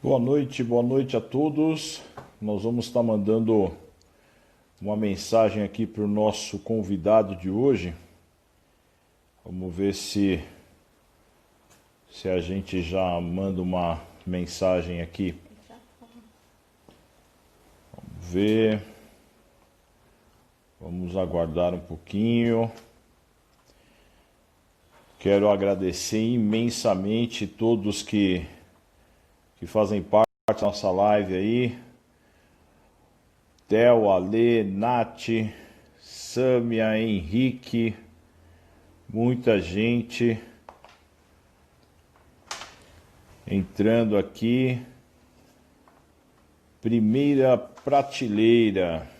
Boa noite a todos. Nós vamos estar mandando uma mensagem aqui para o nosso convidado de hoje. Vamos ver se a gente já manda uma mensagem aqui. Vamos ver. Vamos aguardar um pouquinho. Quero agradecer imensamente todos que fazem parte da nossa live aí. Theo, Ale, Nath, Sâmia, Henrique, muita gente entrando aqui. Primeira prateleira.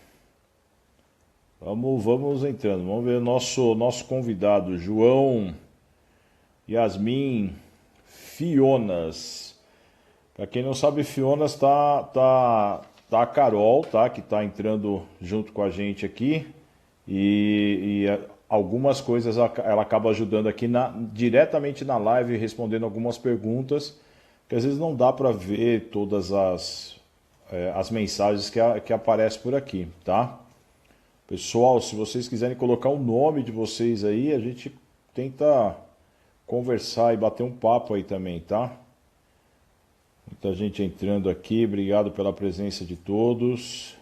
Vamos entrando. Vamos ver o nosso convidado, João Yasmin Fionas. Para quem não sabe, Fionas tá a Carol, tá? Que tá entrando junto com a gente aqui. E algumas coisas ela acaba ajudando aqui diretamente na live, respondendo algumas perguntas, que às vezes não dá para ver todas as mensagens que aparecem por aqui, tá? Pessoal, se vocês quiserem colocar o nome de vocês aí, a gente tenta conversar e bater um papo aí também, tá? Muita gente entrando aqui, obrigado pela presença de todos.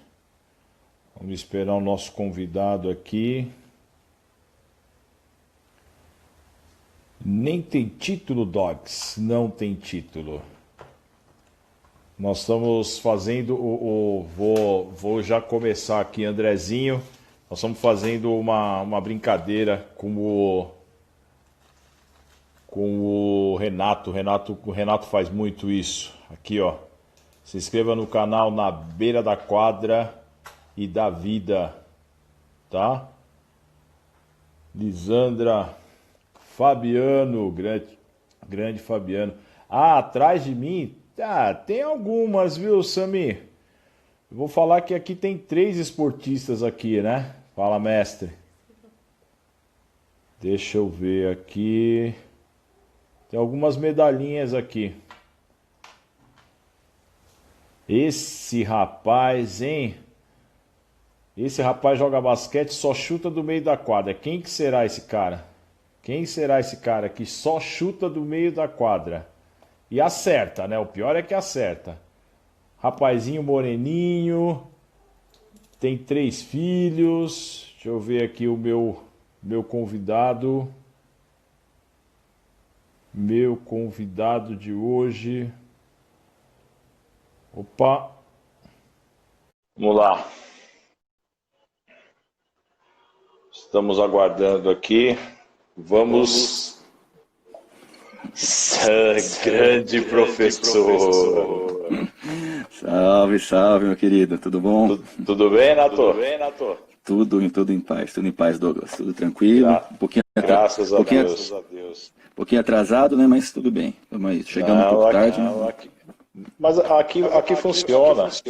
Vamos esperar o nosso convidado aqui. Nem tem título, Dogs, não tem título. Nós estamos fazendo vou já começar aqui, Andrezinho. Nós estamos fazendo uma brincadeira com o Renato. O Renato faz muito isso. Aqui, ó. Se inscreva no canal Na Beira da Quadra e da Vida, tá? Lisandra, Fabiano, grande Fabiano. Ah, atrás de mim, tem algumas, viu, Sami? Eu vou falar que aqui tem 3 esportistas aqui, né? Fala, mestre. Deixa eu ver aqui. Tem algumas medalhinhas aqui. Esse rapaz, hein? Esse rapaz joga basquete, só chuta do meio da quadra. Quem que será esse cara? Quem será esse cara que só chuta do meio da quadra? E acerta, né? O pior é que acerta. Rapazinho moreninho. Tem 3 filhos. Deixa eu ver aqui o meu convidado. Meu convidado de hoje. Opa. Vamos lá. Estamos aguardando aqui. Vamos. Grande professor. Salve, meu querido. Tudo bom? Tudo bem, Nato? Tudo em paz, Douglas. Tudo tranquilo. Graças a Deus. Um pouquinho atrasado, né? Mas tudo bem. Vamos aí. Chegamos um pouco tarde. Mas aqui funciona. Pode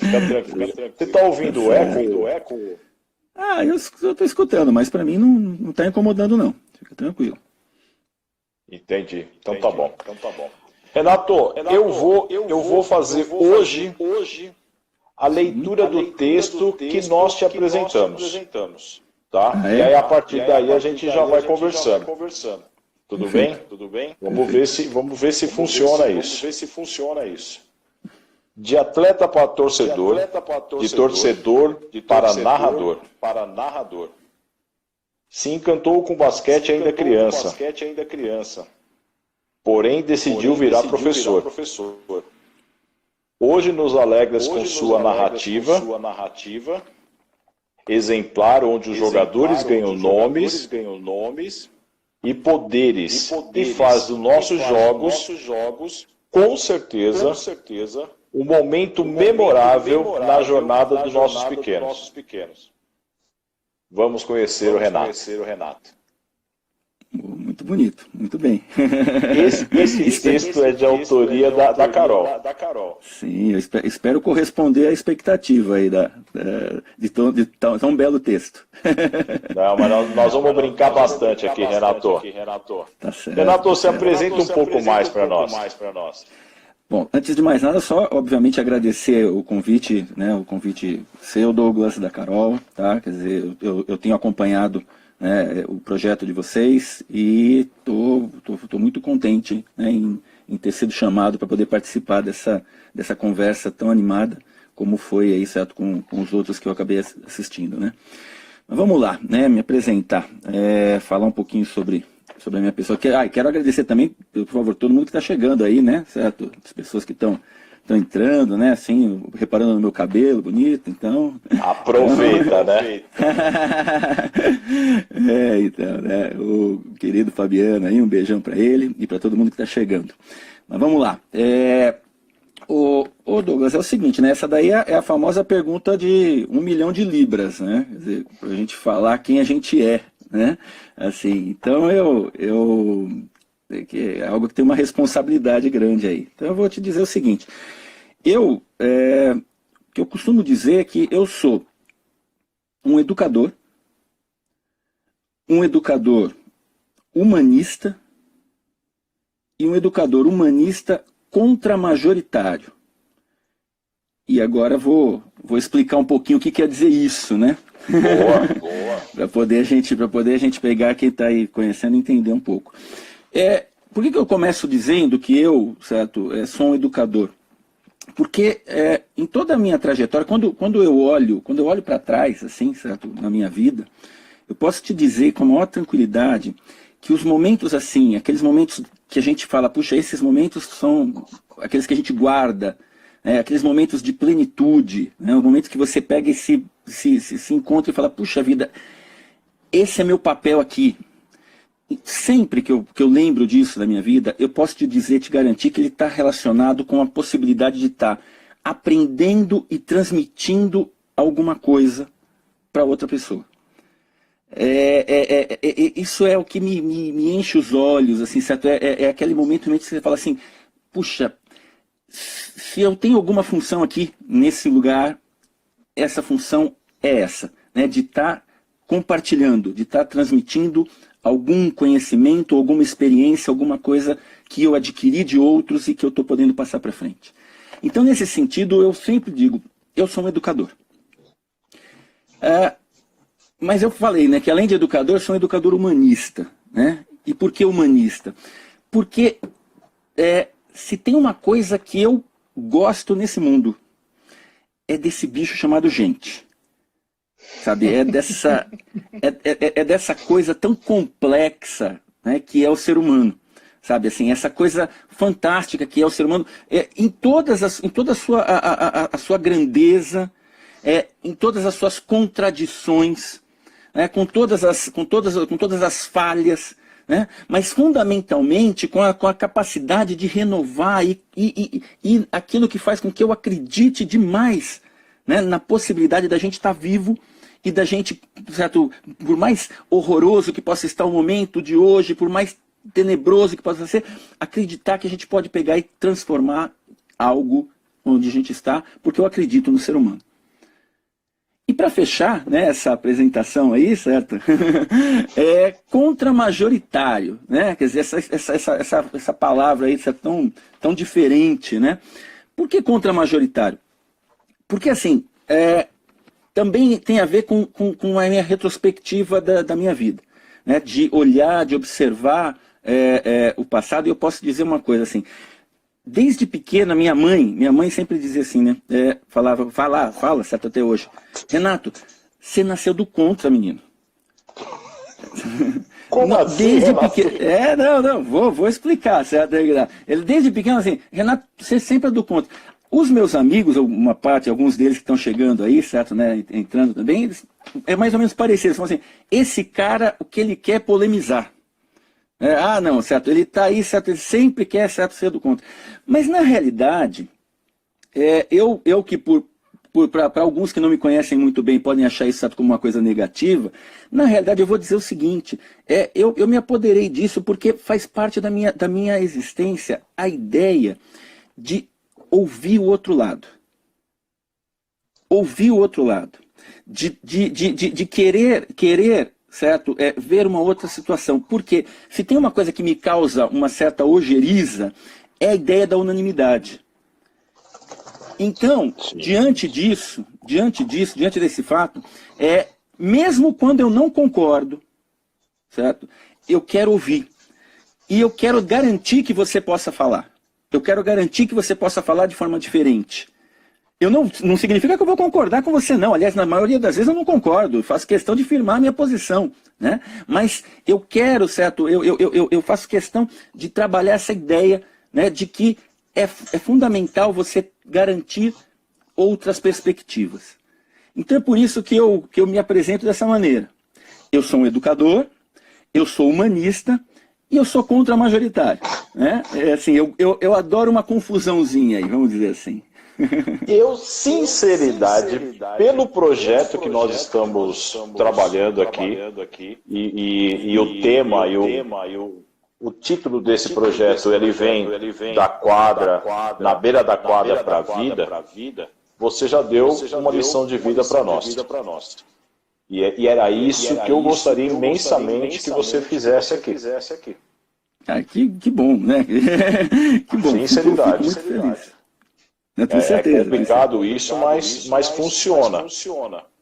ficar tranquilo. Você está ouvindo o eco? Eu estou escutando, mas para mim não está incomodando, não. Fica tranquilo. Entendi. Então tá bom. Renato, eu vou fazer hoje a leitura do texto que nós te apresentamos. Tá? E aí a partir daí a gente já vai conversando. Tudo bem? Vamos ver se funciona isso. De atleta para torcedor, de torcedor para narrador. Se encantou com basquete ainda criança, porém decidiu virar professor. Hoje nos alegras com sua narrativa, exemplar onde os jogadores ganham nomes e poderes, e faz dos nossos jogos, com certeza, um momento memorável na jornada dos nossos pequenos. Vamos conhecer o Renato. Muito bonito, muito bem. Esse texto é de autoria da Carol. Sim, eu espero corresponder à expectativa aí de tão belo texto. Não, mas nós vamos brincar bastante aqui, Renato. Tá certo. Renato, se apresenta um pouco mais para nós. Bom, antes de mais nada, só, obviamente, agradecer o convite, né, o convite seu, Douglas, da Carol, tá? Quer dizer, eu tenho acompanhado, né, o projeto de vocês e tô muito contente, né, em ter sido chamado para poder participar dessa conversa tão animada como foi aí, certo, com os outros que eu acabei assistindo, né? Mas vamos lá, né, me apresentar, falar um pouquinho sobre a minha pessoa. Quero agradecer também, por favor, todo mundo que está chegando aí, né, certo? As pessoas que estão entrando, né, assim, reparando no meu cabelo bonito, então... Aproveita, né? Então, né, o querido Fabiano aí, um beijão para ele e para todo mundo que está chegando. Mas vamos lá. Ô Douglas, é o seguinte, né, essa daí é a famosa pergunta de 1 milhão de libras, né, quer dizer, para a gente falar quem a gente é, né, assim, então é algo que tem uma responsabilidade grande aí. Então eu vou te dizer o seguinte, o que eu costumo dizer é que eu sou um educador humanista e um educador humanista contramajoritário. E agora vou explicar um pouquinho o que quer dizer isso, né? Boa. Para poder a gente pegar quem está aí conhecendo e entender um pouco. Por que eu começo dizendo que eu, certo, sou um educador? Porque em toda a minha trajetória, quando eu olho para trás, assim, certo, na minha vida, eu posso te dizer com a maior tranquilidade que os momentos assim, aqueles momentos que a gente fala, puxa, esses momentos são aqueles que a gente guarda, aqueles momentos de plenitude, né, os momentos que você pega e se encontra e fala, puxa vida, esse é meu papel aqui. E sempre que eu lembro disso na minha vida, eu posso te dizer, te garantir que ele está relacionado com a possibilidade de estar aprendendo e transmitindo alguma coisa para outra pessoa. Isso é o que me enche os olhos, assim, certo? É aquele momento que você fala assim, puxa, se eu tenho alguma função aqui nesse lugar, essa função é essa, né? De estar compartilhando, de estar transmitindo algum conhecimento, alguma experiência, alguma coisa que eu adquiri de outros e que eu estou podendo passar para frente. Então, nesse sentido, eu sempre digo, eu sou um educador. Mas eu falei, né, que além de educador, eu sou um educador humanista, né? E por que humanista? Porque se tem uma coisa que eu gosto nesse mundo, é desse bicho chamado gente. Sabe? É dessa coisa tão complexa, né, que é o ser humano. Sabe? Assim, essa coisa fantástica que é o ser humano, em toda a sua grandeza, em todas as suas contradições, com todas as falhas, né? Mas fundamentalmente com a capacidade de renovar e aquilo que faz com que eu acredite demais, né, na possibilidade da gente estar vivo e da gente, certo, por mais horroroso que possa estar o momento de hoje, por mais tenebroso que possa ser, acreditar que a gente pode pegar e transformar algo onde a gente está, porque eu acredito no ser humano. E para fechar, né, essa apresentação aí, certo? É contramajoritário, né? Quer dizer, essa palavra aí é tão diferente, né? Por que contramajoritário? Porque assim, também tem a ver com a minha retrospectiva da minha vida, né? De olhar, de observar o passado. E eu posso dizer uma coisa assim, desde pequena, minha mãe sempre dizia assim, né? Fala, certo, até hoje. Renato, você nasceu do contra, menino. Como não, assim? Desde pequeno. Vou explicar, certo? Ele desde pequeno assim, Renato, você sempre é do contra. Os meus amigos, alguns deles que estão chegando aí, certo, né? Entrando também, eles, mais ou menos parecido. Eles falam assim, esse cara, o que ele quer é polemizar. Não, certo, ele está aí, certo, ele sempre quer, certo, ser do contra. Mas na realidade, eu que para alguns que não me conhecem muito bem podem achar isso, certo, como uma coisa negativa, na realidade eu vou dizer o seguinte, eu me apoderei disso porque faz parte da minha existência a ideia de ouvir o outro lado. Ouvir o outro lado. De querer, certo? Ver uma outra situação. Porque se tem uma coisa que me causa uma certa ojeriza, é a ideia da unanimidade. Então, diante desse fato, mesmo quando eu não concordo, certo? Eu quero ouvir. E eu quero garantir que você possa falar. Eu quero garantir que você possa falar de forma diferente. Não significa que eu vou concordar com você, não. Aliás, na maioria das vezes eu não concordo. Eu faço questão de firmar a minha posição, né? Mas eu quero, certo? Eu faço questão de trabalhar essa ideia, né, de que é fundamental você garantir outras perspectivas. Então é por isso que eu me apresento dessa maneira. Eu sou um educador, eu sou humanista e eu sou contra-majoritário, né? Assim, eu adoro uma confusãozinha aí, vamos dizer assim. Eu, sinceridade, pelo projeto que nós estamos trabalhando aqui, e o tema e o título desse projeto, ele vem da quadra, na beira da quadra para a vida, você já deu uma lição de vida para nós. E era isso que eu gostaria imensamente que você fizesse aqui. Ah, que bom, né? Que bom. Sinceridade. Fico muito feliz. Tenho certeza, é complicado isso, mas funciona.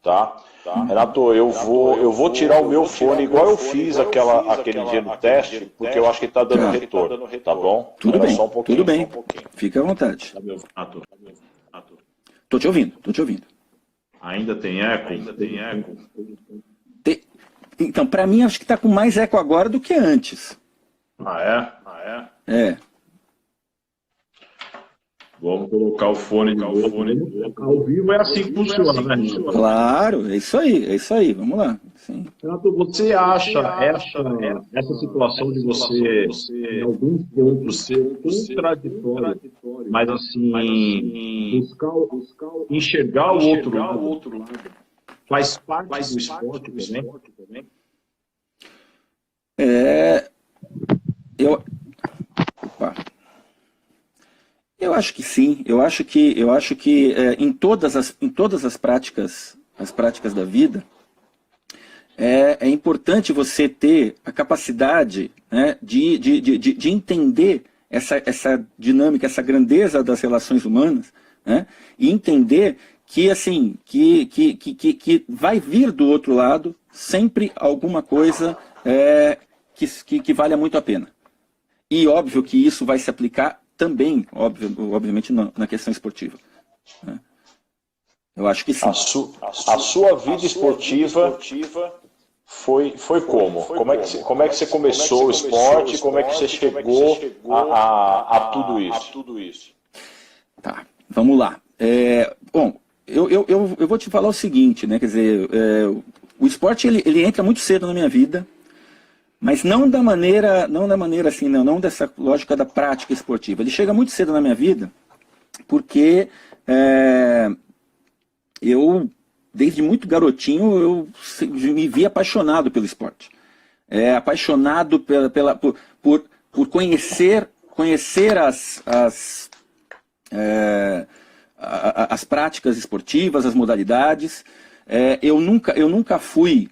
Tá? Renato, eu vou tirar o meu fone, igual eu fiz aquele dia no teste, porque eu acho que está dando retorno, tá bom? Tudo bem, só um pouquinho, tudo bem. Só um pouquinho. Fica à vontade. Tô te ouvindo. Ainda tem eco? Então, para mim, acho que está com mais eco agora do que antes. Ah, é? É. Vamos colocar o fone. Ao vivo é assim que funciona, né? Claro, é isso aí, vamos lá. Sim. Renato, você acha essa situação de você, em alguns pontos, ser contraditório, mas assim, enxergar o outro lado, faz parte do esporte também? Eu acho que sim. Eu acho que em todas as práticas da vida, é importante você ter a capacidade, né, de entender essa dinâmica, essa grandeza das relações humanas, né, e entender que assim que vai vir do outro lado sempre alguma coisa que valha muito a pena. E óbvio que isso vai se aplicar também, obviamente, na questão esportiva. Né? Eu acho que sim. A sua vida esportiva foi como? Como é que você começou o esporte? Como é que você chegou a tudo isso? Tá, vamos lá. Bom, eu vou te falar o seguinte, né? Quer dizer, o esporte ele entra muito cedo na minha vida. Mas não da maneira assim, não dessa lógica da prática esportiva. Ele chega muito cedo na minha vida, porque eu, desde muito garotinho, eu me vi apaixonado pelo esporte. Apaixonado por conhecer as práticas esportivas, as modalidades. Eu nunca fui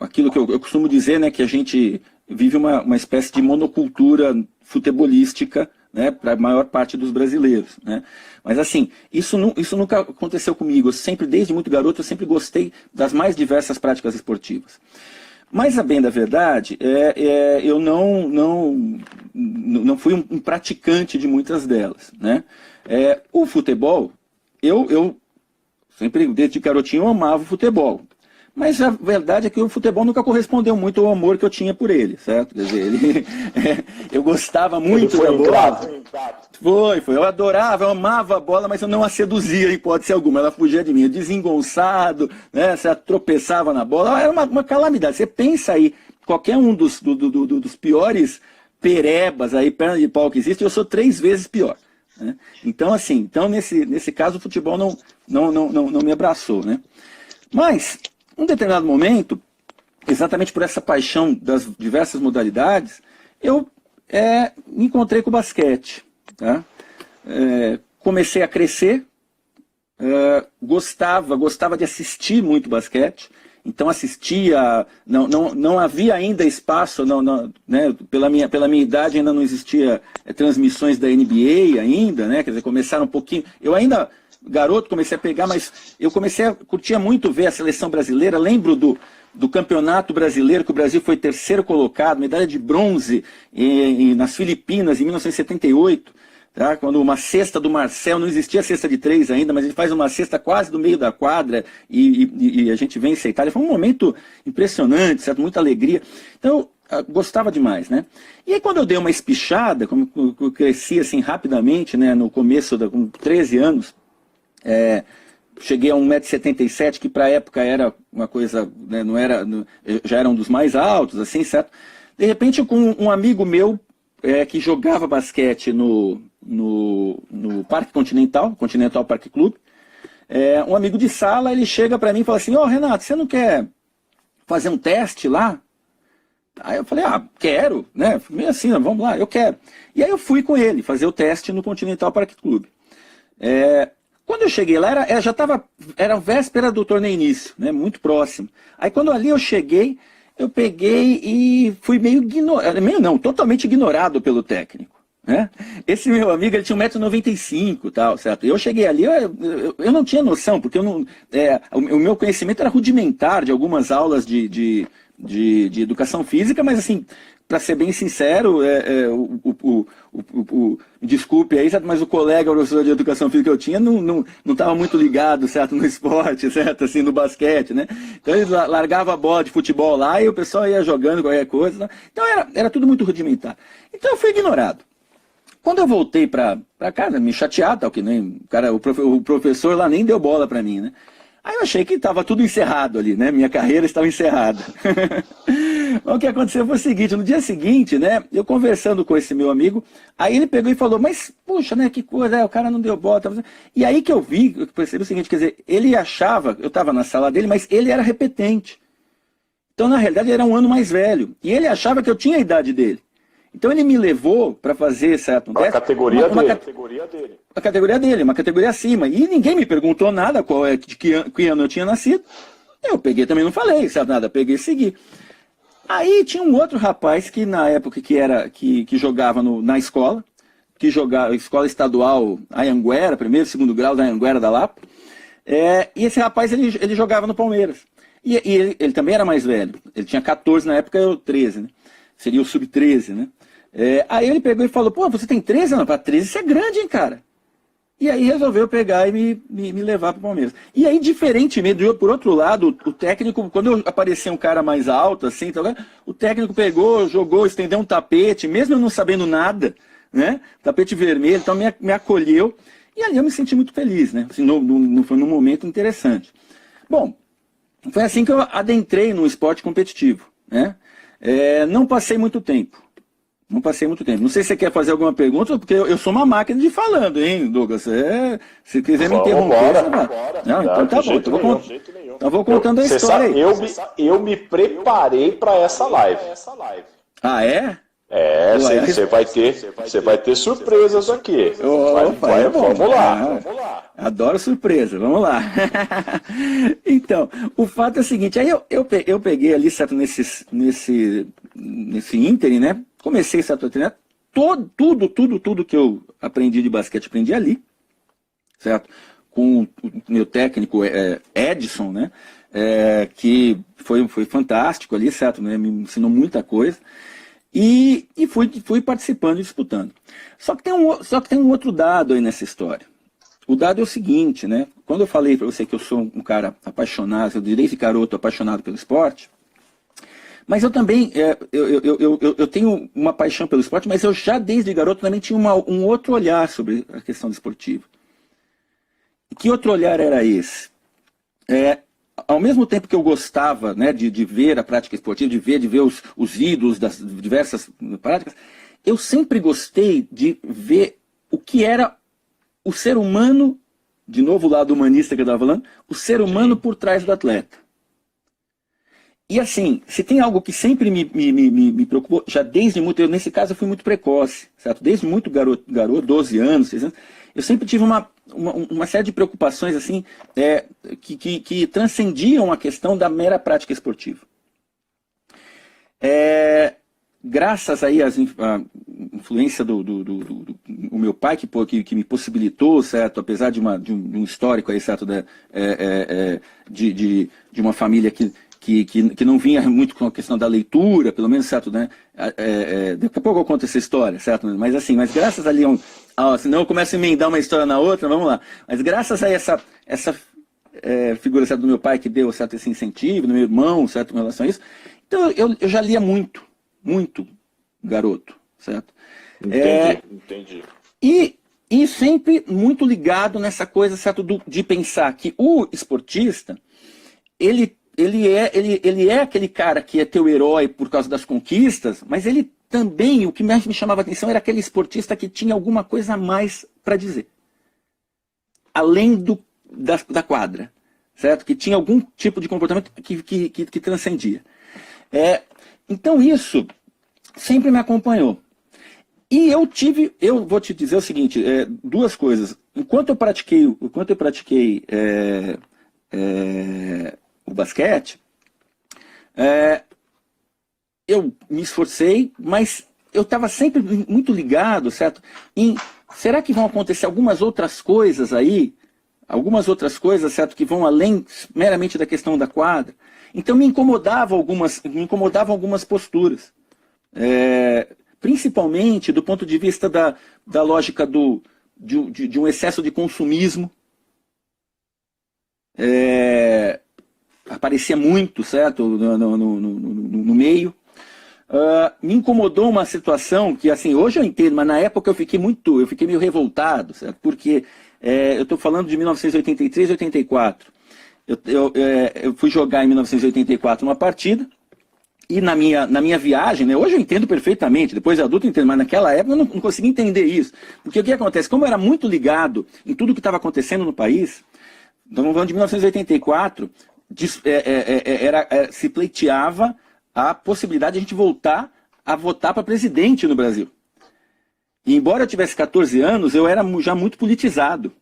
aquilo que eu costumo dizer, né, que a gente vive uma espécie de monocultura futebolística, né, para a maior parte dos brasileiros, né? Mas assim, isso nunca aconteceu comigo. Eu sempre, desde muito garoto, eu sempre gostei das mais diversas práticas esportivas. Mas a bem da verdade, eu não fui um praticante de muitas delas, né? O futebol, eu sempre, desde garotinho, eu amava o futebol. Mas a verdade é que o futebol nunca correspondeu muito ao amor que eu tinha por ele, certo? Quer dizer, eu gostava muito da bola. Foi. Eu adorava, eu amava a bola, mas eu não a seduzia em hipótese alguma. Ela fugia de mim, eu desengonçado, né? Você tropeçava na bola. Era uma calamidade. Você pensa aí, qualquer um dos piores perebas aí, perna de pau que existe, eu sou 3 vezes pior. Né? Então, assim, nesse caso, o futebol não me abraçou, né? Mas, em um determinado momento, exatamente por essa paixão das diversas modalidades, eu me encontrei com o basquete. Tá? Comecei a crescer, gostava de assistir muito basquete, então assistia, não havia ainda espaço, né, pela minha idade ainda não existia transmissões da NBA ainda, né, quer dizer, começaram um pouquinho, eu ainda, garoto, comecei a pegar, mas eu curtia muito ver a seleção brasileira, lembro do campeonato brasileiro, que o Brasil foi terceiro colocado, medalha de bronze nas Filipinas em 1978, tá? Quando uma cesta do Marcel, não existia cesta de 3 ainda, mas ele faz uma cesta quase do meio da quadra e a gente vence a Itália. Foi um momento impressionante, certo? Muita alegria. Então eu gostava demais, né? E aí quando eu dei uma espichada, como eu cresci assim rapidamente, né? No começo, com 13 anos, cheguei a 1,77 m, que para a época era uma coisa, né, já era um dos mais altos, assim, certo? De repente, com um amigo meu que jogava basquete no Parque Continental Parque Clube, um amigo de sala, ele chega para mim e fala assim, Renato, você não quer fazer um teste lá? Aí eu falei, quero, né? Meio assim, vamos lá, eu quero. E aí eu fui com ele fazer o teste no Continental Parque Clube. Quando eu cheguei lá, era véspera do torneio início, né, muito próximo. Aí quando ali eu cheguei, eu peguei e fui totalmente ignorado pelo técnico, né? Esse meu amigo, ele tinha 1,95 m, tal, certo? Eu cheguei ali, eu não tinha noção, porque o meu conhecimento era rudimentar de algumas aulas de educação física, mas assim, para ser bem sincero, desculpe aí, certo? Mas o colega professor de educação física que eu tinha não estava muito ligado, certo? No esporte, certo? Assim, no basquete, né? Então ele largava a bola de futebol lá e o pessoal ia jogando qualquer coisa, né? Então era tudo muito rudimentar. Então eu fui ignorado. Quando eu voltei para casa, me chateado, tal, que nem o professor lá nem deu bola para mim, né? Aí eu achei que estava tudo encerrado ali, né? Minha carreira estava encerrada. O que aconteceu foi o seguinte, no dia seguinte, né? Eu conversando com esse meu amigo, aí ele pegou e falou, mas, puxa, né? Que coisa, o cara não deu bola. E aí que eu percebi o seguinte, quer dizer, ele achava, eu estava na sala dele, mas ele era repetente. Então, na realidade, ele era um ano mais velho. E ele achava que eu tinha a idade dele. Então ele me levou para fazer, certo? A categoria dele. A categoria dele, uma categoria acima. E ninguém me perguntou nada, de que ano eu tinha nascido. Eu peguei também, não falei, certo? Nada, peguei e segui. Aí tinha um outro rapaz que na época que jogava na escola, escola estadual Anhanguera, primeiro, segundo grau da Anhanguera da Lapa. E esse rapaz, ele jogava no Palmeiras. E ele também era mais velho. Ele tinha 14 na época, eu 13, né? Seria o sub-13, né? Aí ele pegou e falou, pô, você tem 13? Não, para 13 você é grande, hein, cara? E aí resolveu pegar e me levar para o Palmeiras. E aí, diferentemente, por outro lado, o técnico, quando aparecia um cara mais alto, assim, o técnico pegou, jogou, estendeu um tapete, mesmo eu não sabendo nada, né? Tapete vermelho, então me acolheu. E ali eu me senti muito feliz, né? Assim, foi num momento interessante. Bom, foi assim que eu adentrei no esporte competitivo, né? Não passei muito tempo. Não sei se você quer fazer alguma pergunta, porque eu sou uma máquina de falando, hein, Douglas? Se quiser me interromper, você vai. Não, então tá bom. Então vou contando a história aí. Eu me preparei para essa live. Ah, é? Você vai ter surpresas aqui. Vamos lá. Adoro surpresa, vamos lá. Então, o fato é o seguinte, aí eu peguei ali, certo, nesse ínterim, né? Comecei, certo, a treinar, tudo que eu aprendi de basquete, aprendi ali, certo? Com o meu técnico Edson, né? Que foi fantástico ali, certo? Né? Me ensinou muita coisa. E fui participando e disputando. Só que tem um outro dado aí nessa história. O dado é o seguinte, né? Quando eu falei para você que eu sou um cara apaixonado, eu desde garoto apaixonado pelo esporte, mas eu também, eu tenho uma paixão pelo esporte, mas eu já desde garoto também tinha um outro olhar sobre a questão esportiva. E que outro olhar era esse? Ao mesmo tempo que eu gostava, né, de ver a prática esportiva, de ver os ídolos das diversas práticas, eu sempre gostei de ver o que era o ser humano, de novo o lado humanista que eu estava falando, o ser humano por trás do atleta. E assim, se tem algo que sempre me preocupou, já desde muito, nesse caso eu fui muito precoce, certo? Desde muito garoto, 12 anos, 6 anos, eu sempre tive uma série de preocupações assim, que transcendiam a questão da mera prática esportiva. Graças aí à influência do meu pai, que me possibilitou, certo? Apesar de um histórico aí, certo? De uma família que não vinha muito com a questão da leitura, pelo menos, certo, né? Daqui a pouco eu conto essa história, certo? Mas assim, graças ali senão eu começo a emendar uma história na outra, vamos lá. Mas graças a essa figura, certo, do meu pai que deu, certo, esse incentivo, do meu irmão, certo, em relação a isso, então eu já lia muito garoto, certo? Entendi. E sempre muito ligado nessa coisa, certo, de pensar que o esportista, ele é aquele cara que é teu herói por causa das conquistas, mas ele também, o que mais me chamava a atenção era aquele esportista que tinha alguma coisa a mais para dizer. Além da quadra, certo? Que tinha algum tipo de comportamento que transcendia. Então isso sempre me acompanhou. E eu vou te dizer o seguinte, duas coisas. Enquanto eu pratiquei o basquete, eu me esforcei, mas eu estava sempre muito ligado, certo? Será que vão acontecer algumas outras coisas aí? Algumas outras coisas, certo? Que vão além meramente da questão da quadra. Então me incomodavam algumas posturas. Principalmente do ponto de vista da lógica de um excesso de consumismo. Aparecia muito, certo, no meio. Me incomodou uma situação que, assim, hoje eu entendo, mas na época eu fiquei meio revoltado, certo? Porque eu estou falando de 1983 e 84. Eu fui jogar em 1984 uma partida, e na minha viagem, né, hoje eu entendo perfeitamente, depois de adulto eu entendo, mas naquela época eu não conseguia entender isso. Porque o que acontece? Como eu era muito ligado em tudo o que estava acontecendo no país, estamos falando de 1984, se pleiteava a possibilidade de a gente voltar a votar para presidente no Brasil. E embora eu tivesse 14 anos, eu era já muito politizado.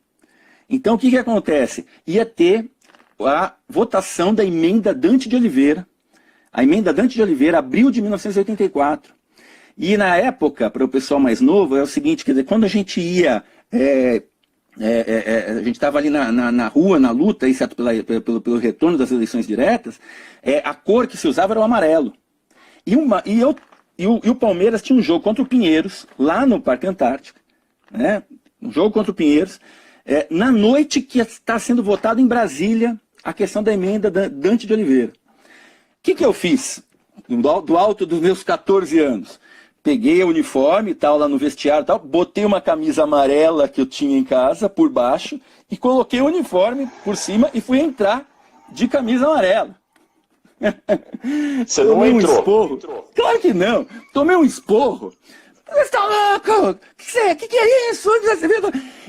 Então o que acontece? Ia ter a votação da emenda Dante de Oliveira. A emenda Dante de Oliveira, abril de 1984. E na época, para o pessoal mais novo, é o seguinte, quer dizer, quando a gente ia... a gente estava ali na rua, na luta, aí, certo, pelo retorno das eleições diretas, a cor que se usava era o amarelo. E o Palmeiras tinha um jogo contra o Pinheiros, lá no Parque Antártico, né? Um jogo contra o Pinheiros, na noite que está sendo votado em Brasília a questão da emenda Dante de Oliveira. O que eu fiz? Do alto dos meus 14 anos. Peguei o uniforme e tal, lá no vestiário e tal, botei uma camisa amarela que eu tinha em casa, por baixo, e coloquei o uniforme por cima e fui entrar de camisa amarela. Você não entrou? Esporro. Claro que não. Tomei um esporro. Você está louco? O que é isso? Onde você viu?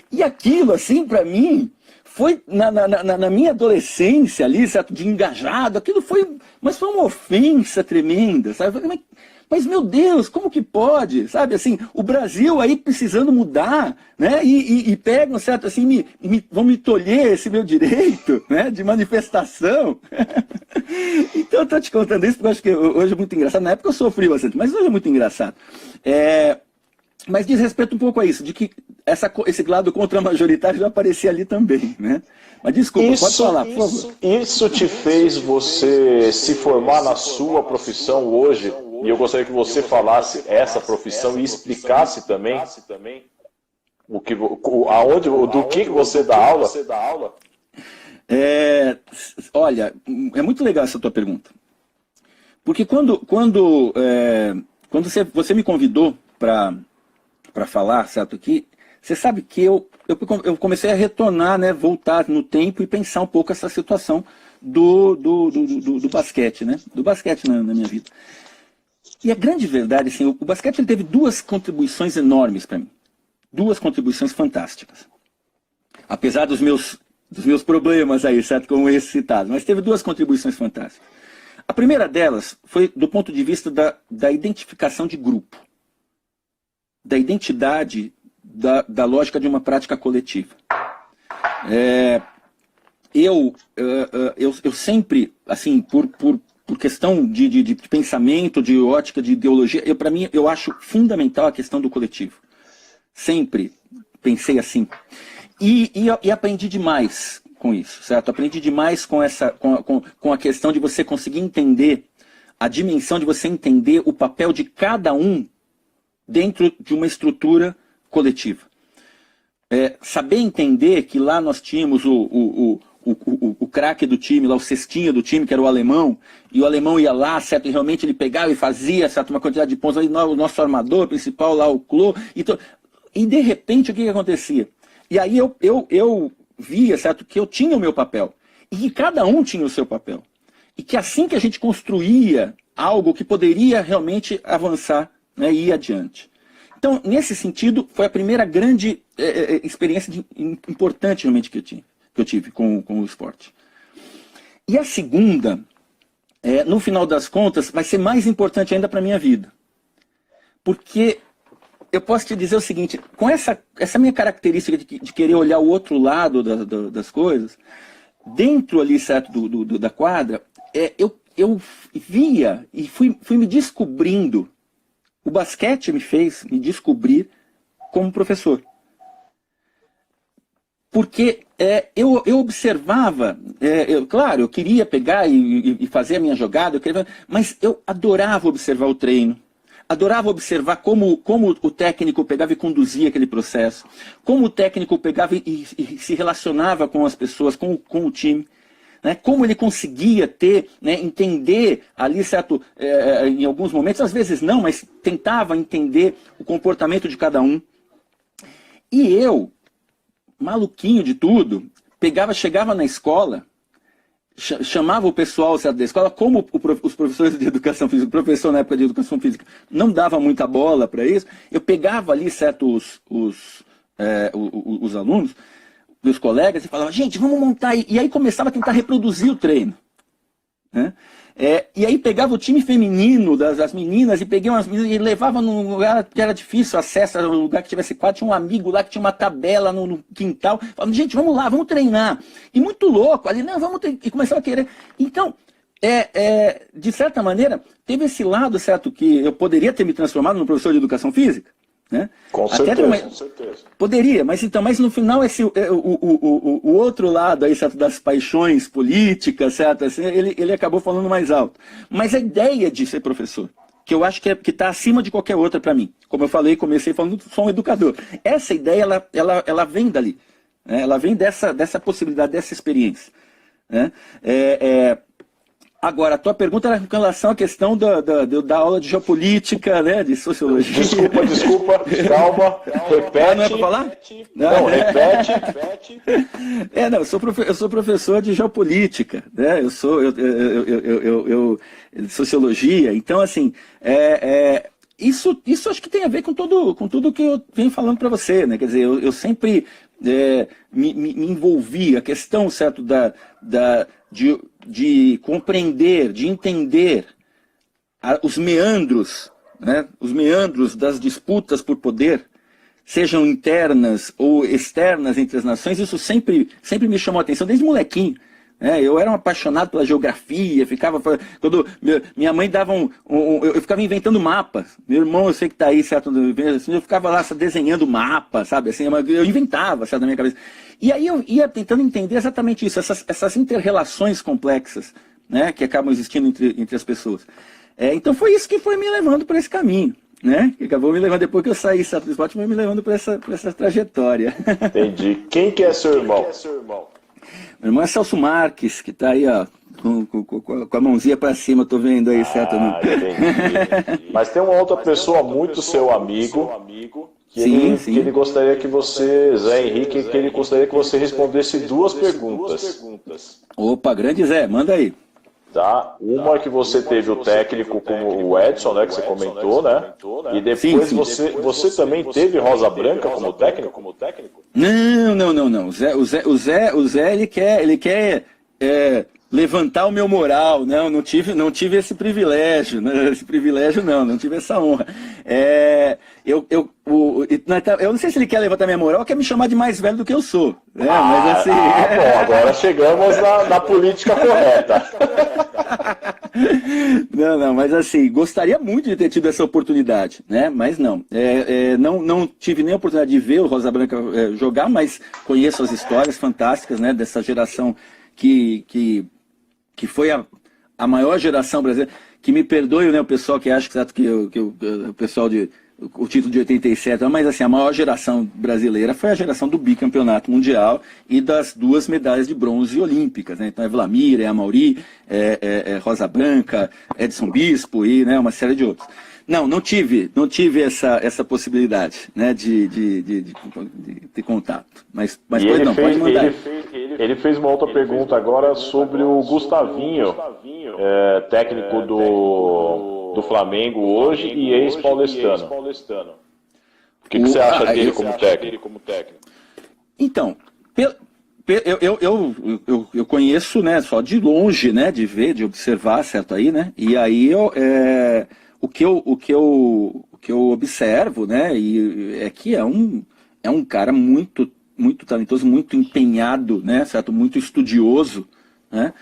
E aquilo, assim, para mim, foi na minha adolescência ali, certo, de engajado, aquilo foi uma ofensa tremenda, sabe? Mas, meu Deus, como que pode? Sabe, assim, o Brasil aí precisando mudar, né? E pegam, certo, assim, vão me tolher esse meu direito, né? De manifestação. Então, eu estou te contando isso porque eu acho que hoje é muito engraçado. Na época eu sofri bastante, mas hoje é muito engraçado. Mas diz respeito um pouco a isso, de que esse lado contra-majoritário já aparecia ali também, né? Mas desculpa, pode falar, por favor. Isso te fez você se formar na sua profissão hoje? E eu gostaria que você falasse essa profissão e explicasse também do que você dá aula. Olha, é muito legal essa tua pergunta. Porque quando você me convidou para falar, certo, aqui, você sabe que eu comecei a retornar, né, voltar no tempo e pensar um pouco essa situação do basquete, né, do basquete na minha vida. E a grande verdade, assim, o basquete ele teve duas contribuições enormes para mim, duas contribuições fantásticas. Apesar dos meus problemas aí, certo, como esse citado, mas teve duas contribuições fantásticas. A primeira delas foi do ponto de vista da identificação de grupo, da identidade da lógica de uma prática coletiva. Eu sempre, assim, por questão de pensamento, de ótica, de ideologia, para mim, eu acho fundamental a questão do coletivo. Sempre pensei assim. E aprendi demais com isso, certo? Aprendi demais com a questão de você conseguir entender, a dimensão de você entender o papel de cada um dentro de uma estrutura coletiva. Saber entender que lá nós tínhamos o craque do time, lá o cestinha do time, que era o alemão, e o alemão ia lá, certo? E realmente ele pegava e fazia, certo? Uma quantidade de pontos, ali, o nosso armador principal lá, o Klo, e de repente o que acontecia? E aí eu via, certo, que eu tinha o meu papel, e que cada um tinha o seu papel. E que assim que a gente construía algo que poderia realmente avançar, né, e ir adiante. Então, nesse sentido, foi a primeira grande experiência importante realmente que eu tive com o esporte. E a segunda, no final das contas, vai ser mais importante ainda para a minha vida. Porque eu posso te dizer o seguinte, com essa minha característica de querer olhar o outro lado das coisas, dentro ali, certo, da quadra, eu via e fui me descobrindo. O basquete me fez me descobrir como professor. Porque eu observava, claro, eu queria pegar e fazer a minha jogada, mas eu adorava observar o treino. Adorava observar como o técnico pegava e conduzia aquele processo. Como o técnico pegava e se relacionava com as pessoas, com o time. Né, como ele conseguia entender ali, certo, em alguns momentos, às vezes não, mas tentava entender o comportamento de cada um. E eu, maluquinho de tudo, chegava na escola, chamava o pessoal, certo, da escola, como os professores de educação física, o professor na época de educação física não dava muita bola para isso, eu pegava ali, certo, os alunos, meus colegas, e falava, gente, vamos montar. E aí começava a tentar reproduzir o treino. Né? E aí pegava o time feminino das meninas e peguei umas meninas e levava num lugar que era difícil acesso, um lugar que tivesse quadro, tinha um amigo lá que tinha uma tabela no quintal. Falava, gente, vamos lá, vamos treinar. E muito louco, ali, não, vamos treinar. E começava a querer. Então, de certa maneira, teve esse lado, certo, que eu poderia ter me transformado no professor de educação física. Né? Com certeza, com certeza. Poderia, mas no final o outro lado aí, certo, das paixões políticas, certo, assim, ele acabou falando mais alto. Mas a ideia de ser professor, que eu acho que está acima de qualquer outra para mim. Como eu falei, comecei falando que sou um educador. Essa ideia, ela vem dali. Né? Ela vem dessa possibilidade, dessa experiência. Né? Agora, a tua pergunta era com relação à questão da aula de geopolítica, né, de sociologia. Desculpa, calma, repete. Não é para falar? Não, repete. Não, eu sou professor de geopolítica, né, eu sociologia, então, assim, isso acho que tem a ver com tudo que eu venho falando para você, né, quer dizer, eu sempre me envolvi, a questão, certo, de compreender, de entender os meandros, né, os meandros das disputas por poder, sejam internas ou externas entre as nações, isso sempre me chamou a atenção, desde molequinho. Eu era um apaixonado pela geografia, quando minha mãe dava eu ficava inventando mapas. Meu irmão, eu sei que está aí, certo, eu ficava lá desenhando mapa, sabe, assim, eu inventava, certo, na minha cabeça. E aí eu ia tentando entender exatamente isso, essas inter-relações complexas, né, que acabam existindo entre as pessoas. Então foi isso que foi me levando por esse caminho, né, que acabou me levando, depois que eu saí, certo, do esporte, foi me levando por essa trajetória. Entendi. Quem que é seu irmão? Meu irmão é Celso Marques, que está aí, ó, com a mãozinha para cima, estou vendo aí, certo? Entendi. Mas tem uma outra pessoa muito seu amigo, que ele gostaria que você, Zé Henrique, que ele gostaria que você respondesse duas perguntas. Opa, grande Zé, manda aí. Tá? Uma que você teve o técnico como o Edson, né, que você comentou, né? E depois você também teve Rosa Branca como técnico? Não. O Zé ele quer levantar o meu moral. Não tive esse privilégio, né? Esse privilégio não tive essa honra. Eu não sei se ele quer levantar minha moral ou quer me chamar de mais velho do que eu sou. Né? Mas assim... Bom, agora chegamos na política correta. Não, mas assim, gostaria muito de ter tido essa oportunidade, né? Mas não. Não tive nem a oportunidade de ver o Rosa Branca jogar, mas conheço as histórias fantásticas, né? Dessa geração que foi a maior geração brasileira. Que me perdoe, né, o pessoal que acha que o pessoal o título de 87, mas assim, a maior geração brasileira foi a geração do bicampeonato mundial e das 2 medalhas de bronze olímpicas, né? Então é Vlamir, é Amauri, Rosa Branca, Edson Bispo e, né, uma série de outros. Não tive essa possibilidade, né, de contato. Mas pode mandar. Ele fez uma outra pergunta agora sobre o Gustavinho, técnico do Flamengo hoje e ex-paulistano. O que você acha dele como técnico? Então, eu conheço, né, só de longe, né, de ver, de observar, certo aí, né? E aí o que eu observo, né, é que é um cara muito talentoso, muito empenhado, né, certo? Muito estudioso, né?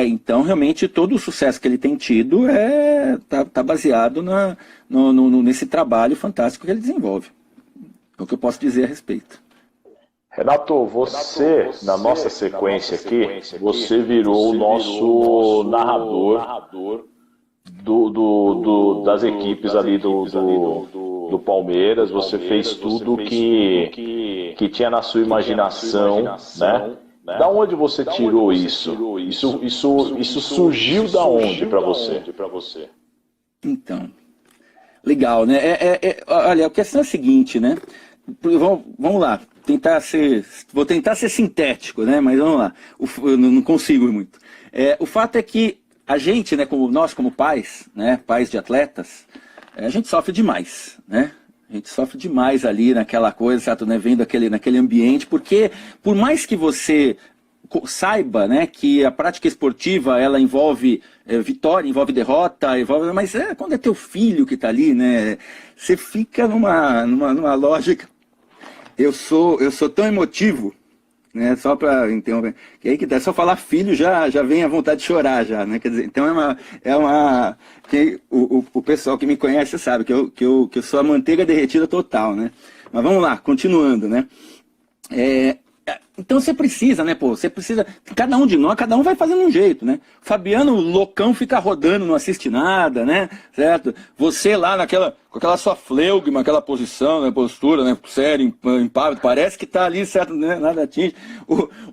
Então, realmente, todo o sucesso que ele tem tido tá baseado nesse trabalho fantástico que ele desenvolve. É o que eu posso dizer a respeito. Renato, você, na nossa sequência aqui, você virou o nosso narrador das equipes ali do Palmeiras. Você fez tudo que tinha na sua imaginação, né? Da onde você tirou isso? Isso surgiu da onde para você? Então, legal, né? Olha, a questão é a seguinte, né? Vamos lá, vou tentar ser sintético, né? Mas vamos lá, eu não consigo muito. O fato é que a gente, né, nós como pais, né, pais de atletas, a gente sofre demais, né? A gente sofre demais ali naquela coisa, certo, né, vendo naquele ambiente, porque por mais que você saiba, né, que a prática esportiva ela envolve vitória, envolve derrota, mas quando é teu filho que está ali, né, você fica numa lógica. Eu sou tão emotivo, né, só para interromper, que aí que dá, só falar filho já vem a vontade de chorar já, né, quer dizer, então que o pessoal que me conhece sabe que eu sou a manteiga derretida total, né, mas vamos lá, continuando, né, então você precisa, né, cada um de nós, cada um vai fazendo um jeito, né, Fabiano loucão fica rodando, não assiste nada, né, certo, você lá com aquela sua fleugma, aquela posição, né, postura, né, sério, impávido, parece que tá ali, certo, né, nada atinge.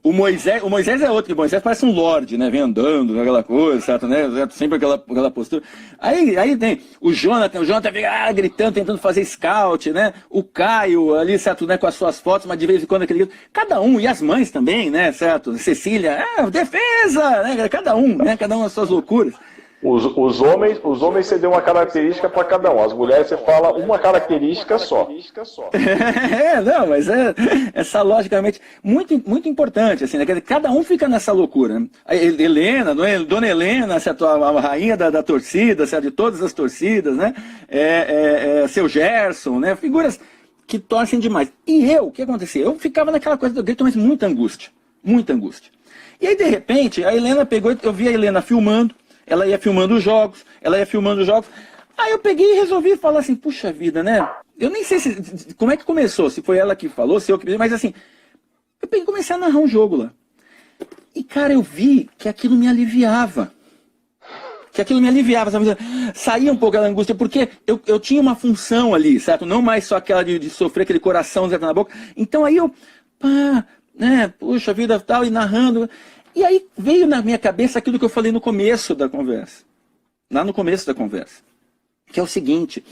O Moisés é outro, que o Moisés parece um lorde, né, vem andando, aquela coisa, certo, né, sempre aquela postura. Aí tem o Jonathan fica gritando, tentando fazer scout, né, o Caio ali, certo, né, com as suas fotos, mas de vez em quando aquele cada um, e as mães também, né, certo, Cecília, defesa, né, cada um as suas loucuras. Os homens você deu uma característica para cada um. As mulheres você fala uma característica só. Não, mas essa logicamente muito, muito importante, assim, né? Cada um fica nessa loucura. Né? A Helena, Dona Helena, certo? A rainha da torcida, certo? De todas as torcidas, né? Seu Gerson, né? Figuras que torcem demais. E o que acontecia? Eu ficava naquela coisa do grito, mas muita angústia. Muita angústia. E aí, de repente, a Helena pegou, eu vi a Helena filmando. Ela ia filmando os jogos. Aí eu peguei e resolvi falar assim, puxa vida, né? Eu nem sei como é que começou, se foi ela que falou, se eu que pedi, mas assim, eu peguei e comecei a narrar um jogo lá. E, cara, eu vi que aquilo me aliviava. Sabe? Saía um pouco da angústia, porque eu tinha uma função ali, certo? Não mais só aquela de sofrer aquele coração certo, na boca. Então aí né? Puxa vida, tal, e narrando... E aí veio na minha cabeça aquilo que eu falei no começo da conversa. Lá no começo da conversa. Que é o seguinte.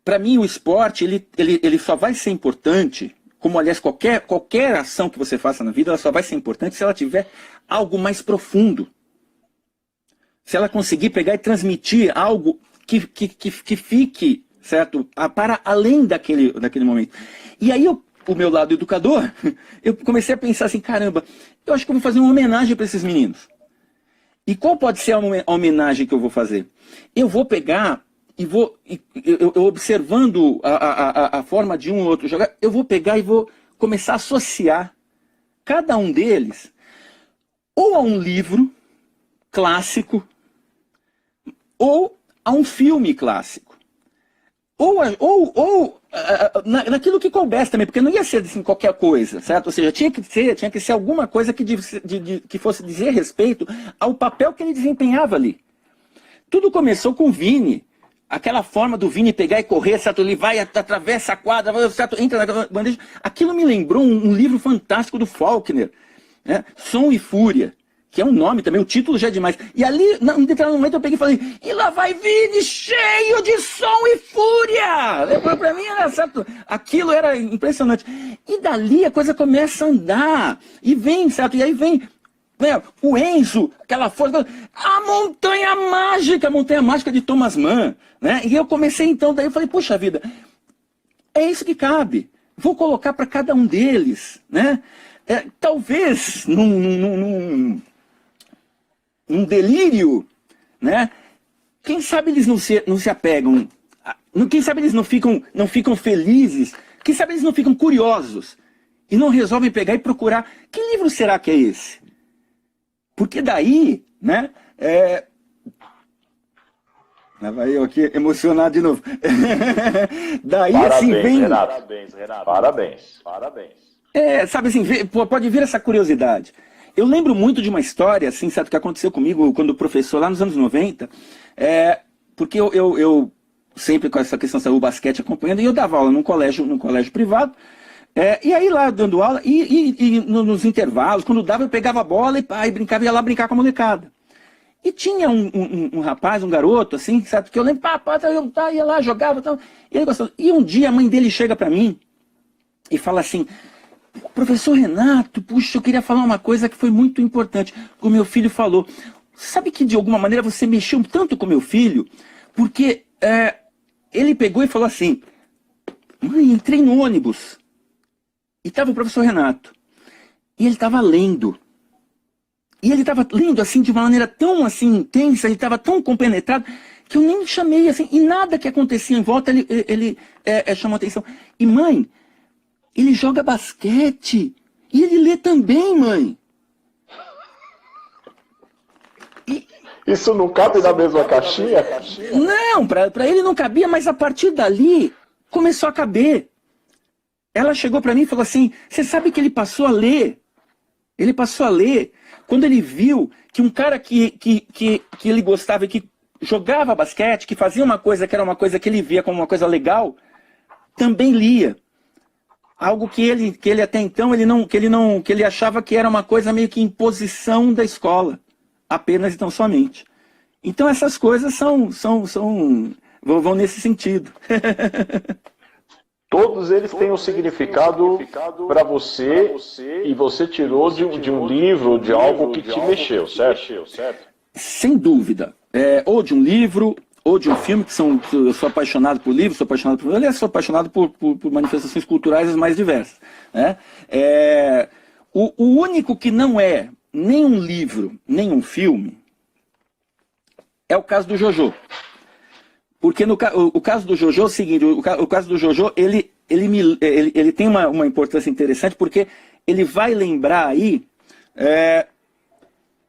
Para mim o esporte, ele só vai ser importante, como aliás qualquer ação que você faça na vida, ela só vai ser importante se ela tiver algo mais profundo. Se ela conseguir pegar e transmitir algo que fique, certo? Para além daquele momento. E aí o meu lado educador, eu comecei a pensar assim, caramba, eu acho que eu vou fazer uma homenagem para esses meninos. E qual pode ser a homenagem que eu vou fazer? Eu vou pegar e vou, eu observando a forma de um ou outro jogar, eu vou pegar e vou começar a associar cada um deles ou a um livro clássico, ou a um filme clássico. Ou naquilo que coubesse também, porque não ia ser assim, qualquer coisa, certo? Ou seja, tinha que ser alguma coisa que fosse dizer respeito ao papel que ele desempenhava ali. Tudo começou com o Vini, aquela forma do Vini pegar e correr, certo? Ele vai, atravessa a quadra, certo? Entra na bandeja. Aquilo me lembrou um livro fantástico do Faulkner, né? Som e Fúria, que é um nome também, o título já é demais. E ali, em determinado momento, eu peguei e falei, e lá vai Vini cheio de som e fúria! Pra mim era certo, aquilo era impressionante. E dali a coisa começa a andar, e vem, certo? E aí vem, né, o Enzo, aquela força, a montanha mágica de Thomas Mann, né? E eu comecei então, daí eu falei, puxa vida, é isso que cabe. Vou colocar para cada um deles, né? Talvez num delírio, né? Quem sabe eles não se apegam, quem sabe eles não ficam felizes, quem sabe eles não ficam curiosos e não resolvem pegar e procurar, que livro será que é esse? Porque daí, né? Lá vai eu aqui emocionado de novo. Daí parabéns, assim vem... Renato. Parabéns. Sabe assim, pode vir essa curiosidade. Eu lembro muito de uma história, assim, certo, que aconteceu comigo quando professor, lá nos anos 90, porque eu sempre com essa questão do basquete acompanhando, e eu dava aula num colégio privado, e aí lá dando aula, e nos intervalos, quando dava, eu pegava a bola e brincava, ia lá brincar com a molecada. E tinha um rapaz, um garoto, assim, certo, que eu lembro, eu ia lá, jogava, tal, e ele gostava. E um dia a mãe dele chega pra mim e fala assim, professor Renato, puxa, eu queria falar uma coisa que foi muito importante. O meu filho falou, sabe que de alguma maneira você mexeu tanto com meu filho? Porque ele pegou e falou assim, mãe, entrei no ônibus e estava o professor Renato. E ele estava lendo. E ele estava lendo assim de uma maneira tão assim intensa, ele estava tão compenetrado, que eu nem chamei assim, e nada que acontecia em volta ele chamou atenção. E mãe, ele joga basquete. E ele lê também, mãe. Isso não cabe na mesma caixinha? Não, para ele não cabia, mas a partir dali começou a caber. Ela chegou para mim e falou assim, você sabe que ele passou a ler? Ele passou a ler quando ele viu que um cara que ele gostava e que jogava basquete, que fazia uma coisa que era uma coisa que ele via como uma coisa legal, também lia. Algo que ele até então que ele achava que era uma coisa meio que imposição da escola, apenas e tão somente. Então essas coisas vão nesse sentido. Todos eles têm um significado para você e você tirou de um livro, de algo que te mexeu, certo? Sem dúvida. Ou de um livro, ou de um filme, eu sou apaixonado por livros, sou apaixonado por manifestações culturais as mais diversas. Né? O único que não é nem um livro, nem um filme, é o caso do Jojo. Porque o caso do Jojo é o seguinte, o caso do Jojo, ele tem uma importância interessante, porque ele vai lembrar aí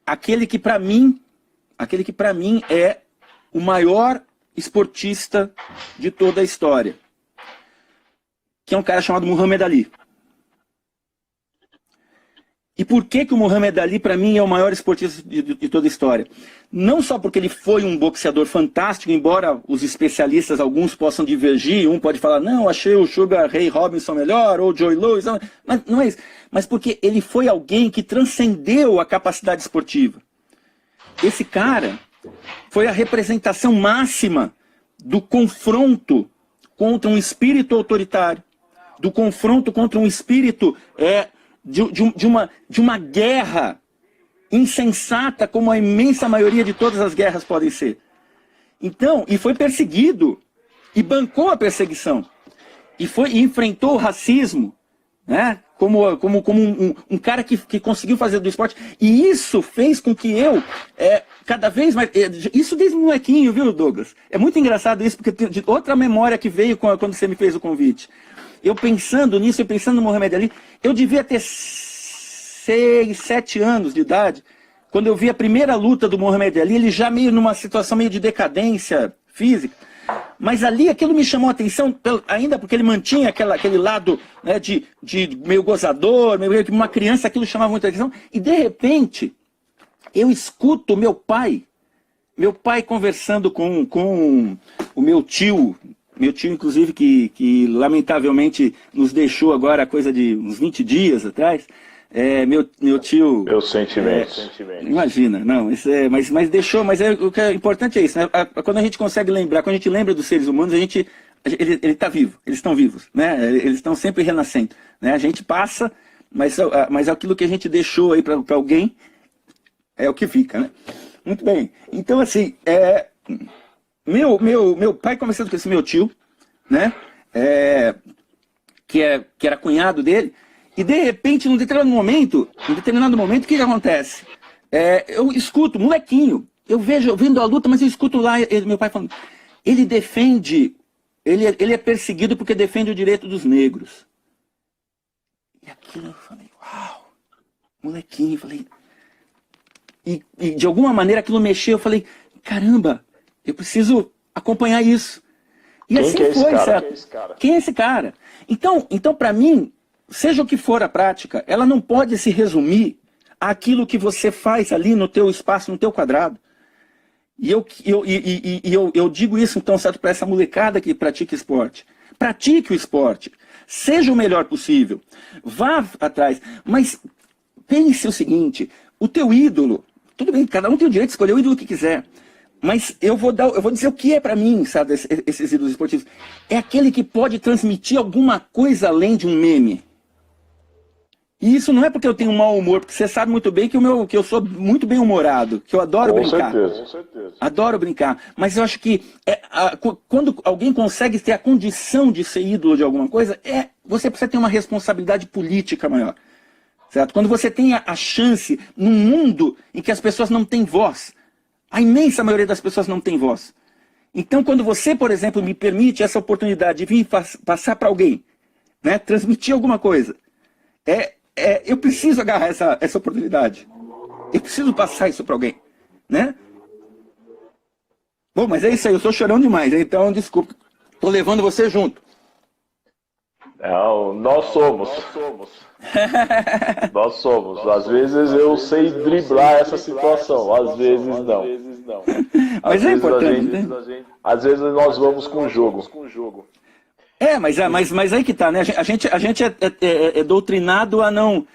aquele que para mim é o maior esportista de toda a história, que é um cara chamado Muhammad Ali. E por que o Muhammad Ali, para mim, é o maior esportista de toda a história? Não só porque ele foi um boxeador fantástico, embora os especialistas, alguns possam divergir, um pode falar, não, achei o Sugar Ray Robinson melhor, ou Joe Louis, mas não é isso. Mas porque ele foi alguém que transcendeu a capacidade esportiva. Esse cara foi a representação máxima do confronto contra um espírito autoritário, do confronto contra um espírito de uma guerra insensata, como a imensa maioria de todas as guerras podem ser. Então, e foi perseguido, e bancou a perseguição, e enfrentou o racismo, né, como um cara que conseguiu fazer do esporte. E isso fez com que eu, cada vez mais... Isso desde molequinho, viu, Douglas? É muito engraçado isso, porque tem outra memória que veio quando você me fez o convite. Eu pensando nisso, eu pensando no Muhammad Ali, eu devia ter 6, 7 anos de idade, quando eu vi a primeira luta do Muhammad Ali, ele já meio numa situação meio de decadência física. Mas ali aquilo me chamou a atenção, ainda porque ele mantinha aquele lado, né, de meio gozador, meio que uma criança, aquilo chamava muita atenção. E de repente, eu escuto meu pai conversando com o meu tio inclusive que lamentavelmente nos deixou agora coisa de uns 20 dias atrás. Meu tio... Meus sentimentos. Imagina, não, isso mas deixou, o que é importante é isso, né? Quando a gente consegue lembrar, quando a gente lembra dos seres humanos, ele está vivo, eles estão vivos, né? Eles estão sempre renascendo, né? A gente passa, mas aquilo que a gente deixou aí para alguém é o que fica, né? Muito bem, então assim, meu pai conversando com esse meu tio, né? Que era cunhado dele. E de repente, num determinado momento, o que acontece? Eu escuto, molequinho, eu vendo a luta, mas eu escuto lá meu pai falando, ele é perseguido porque defende o direito dos negros. E aquilo eu falei, uau, molequinho, falei. E de alguma maneira aquilo mexeu, eu falei, caramba, eu preciso acompanhar isso. E assim foi, sabe? Quem é esse cara? Então para mim, seja o que for a prática, ela não pode se resumir àquilo que você faz ali no teu espaço, no teu quadrado. E eu digo isso, então, certo, para essa molecada que pratica esporte. Pratique o esporte. Seja o melhor possível. Vá atrás. Mas pense o seguinte, o teu ídolo, tudo bem, cada um tem o direito de escolher o ídolo que quiser. Mas eu vou dizer o que é para mim, sabe, esses ídolos esportivos. É aquele que pode transmitir alguma coisa além de um meme. E isso não é porque eu tenho um mau humor, porque você sabe muito bem que eu sou muito bem-humorado, que eu adoro brincar. Com certeza. Adoro brincar. Mas eu acho que quando alguém consegue ter a condição de ser ídolo de alguma coisa, você precisa ter uma responsabilidade política maior. Certo? Quando você tem a chance, num mundo em que as pessoas não têm voz, a imensa maioria das pessoas não tem voz. Então, quando você, por exemplo, me permite essa oportunidade de vir passar para alguém, né, transmitir alguma coisa, eu preciso agarrar essa oportunidade. Eu preciso passar isso para alguém, né? Bom, mas é isso aí, eu estou chorando demais, então desculpa. Estou levando você junto. Nós somos. Nós somos. Às vezes eu sei driblar essa situação, às vezes não. Mas é importante, né? Às vezes nós vamos com o jogo. Mas aí que tá, né? A gente é doutrinado a não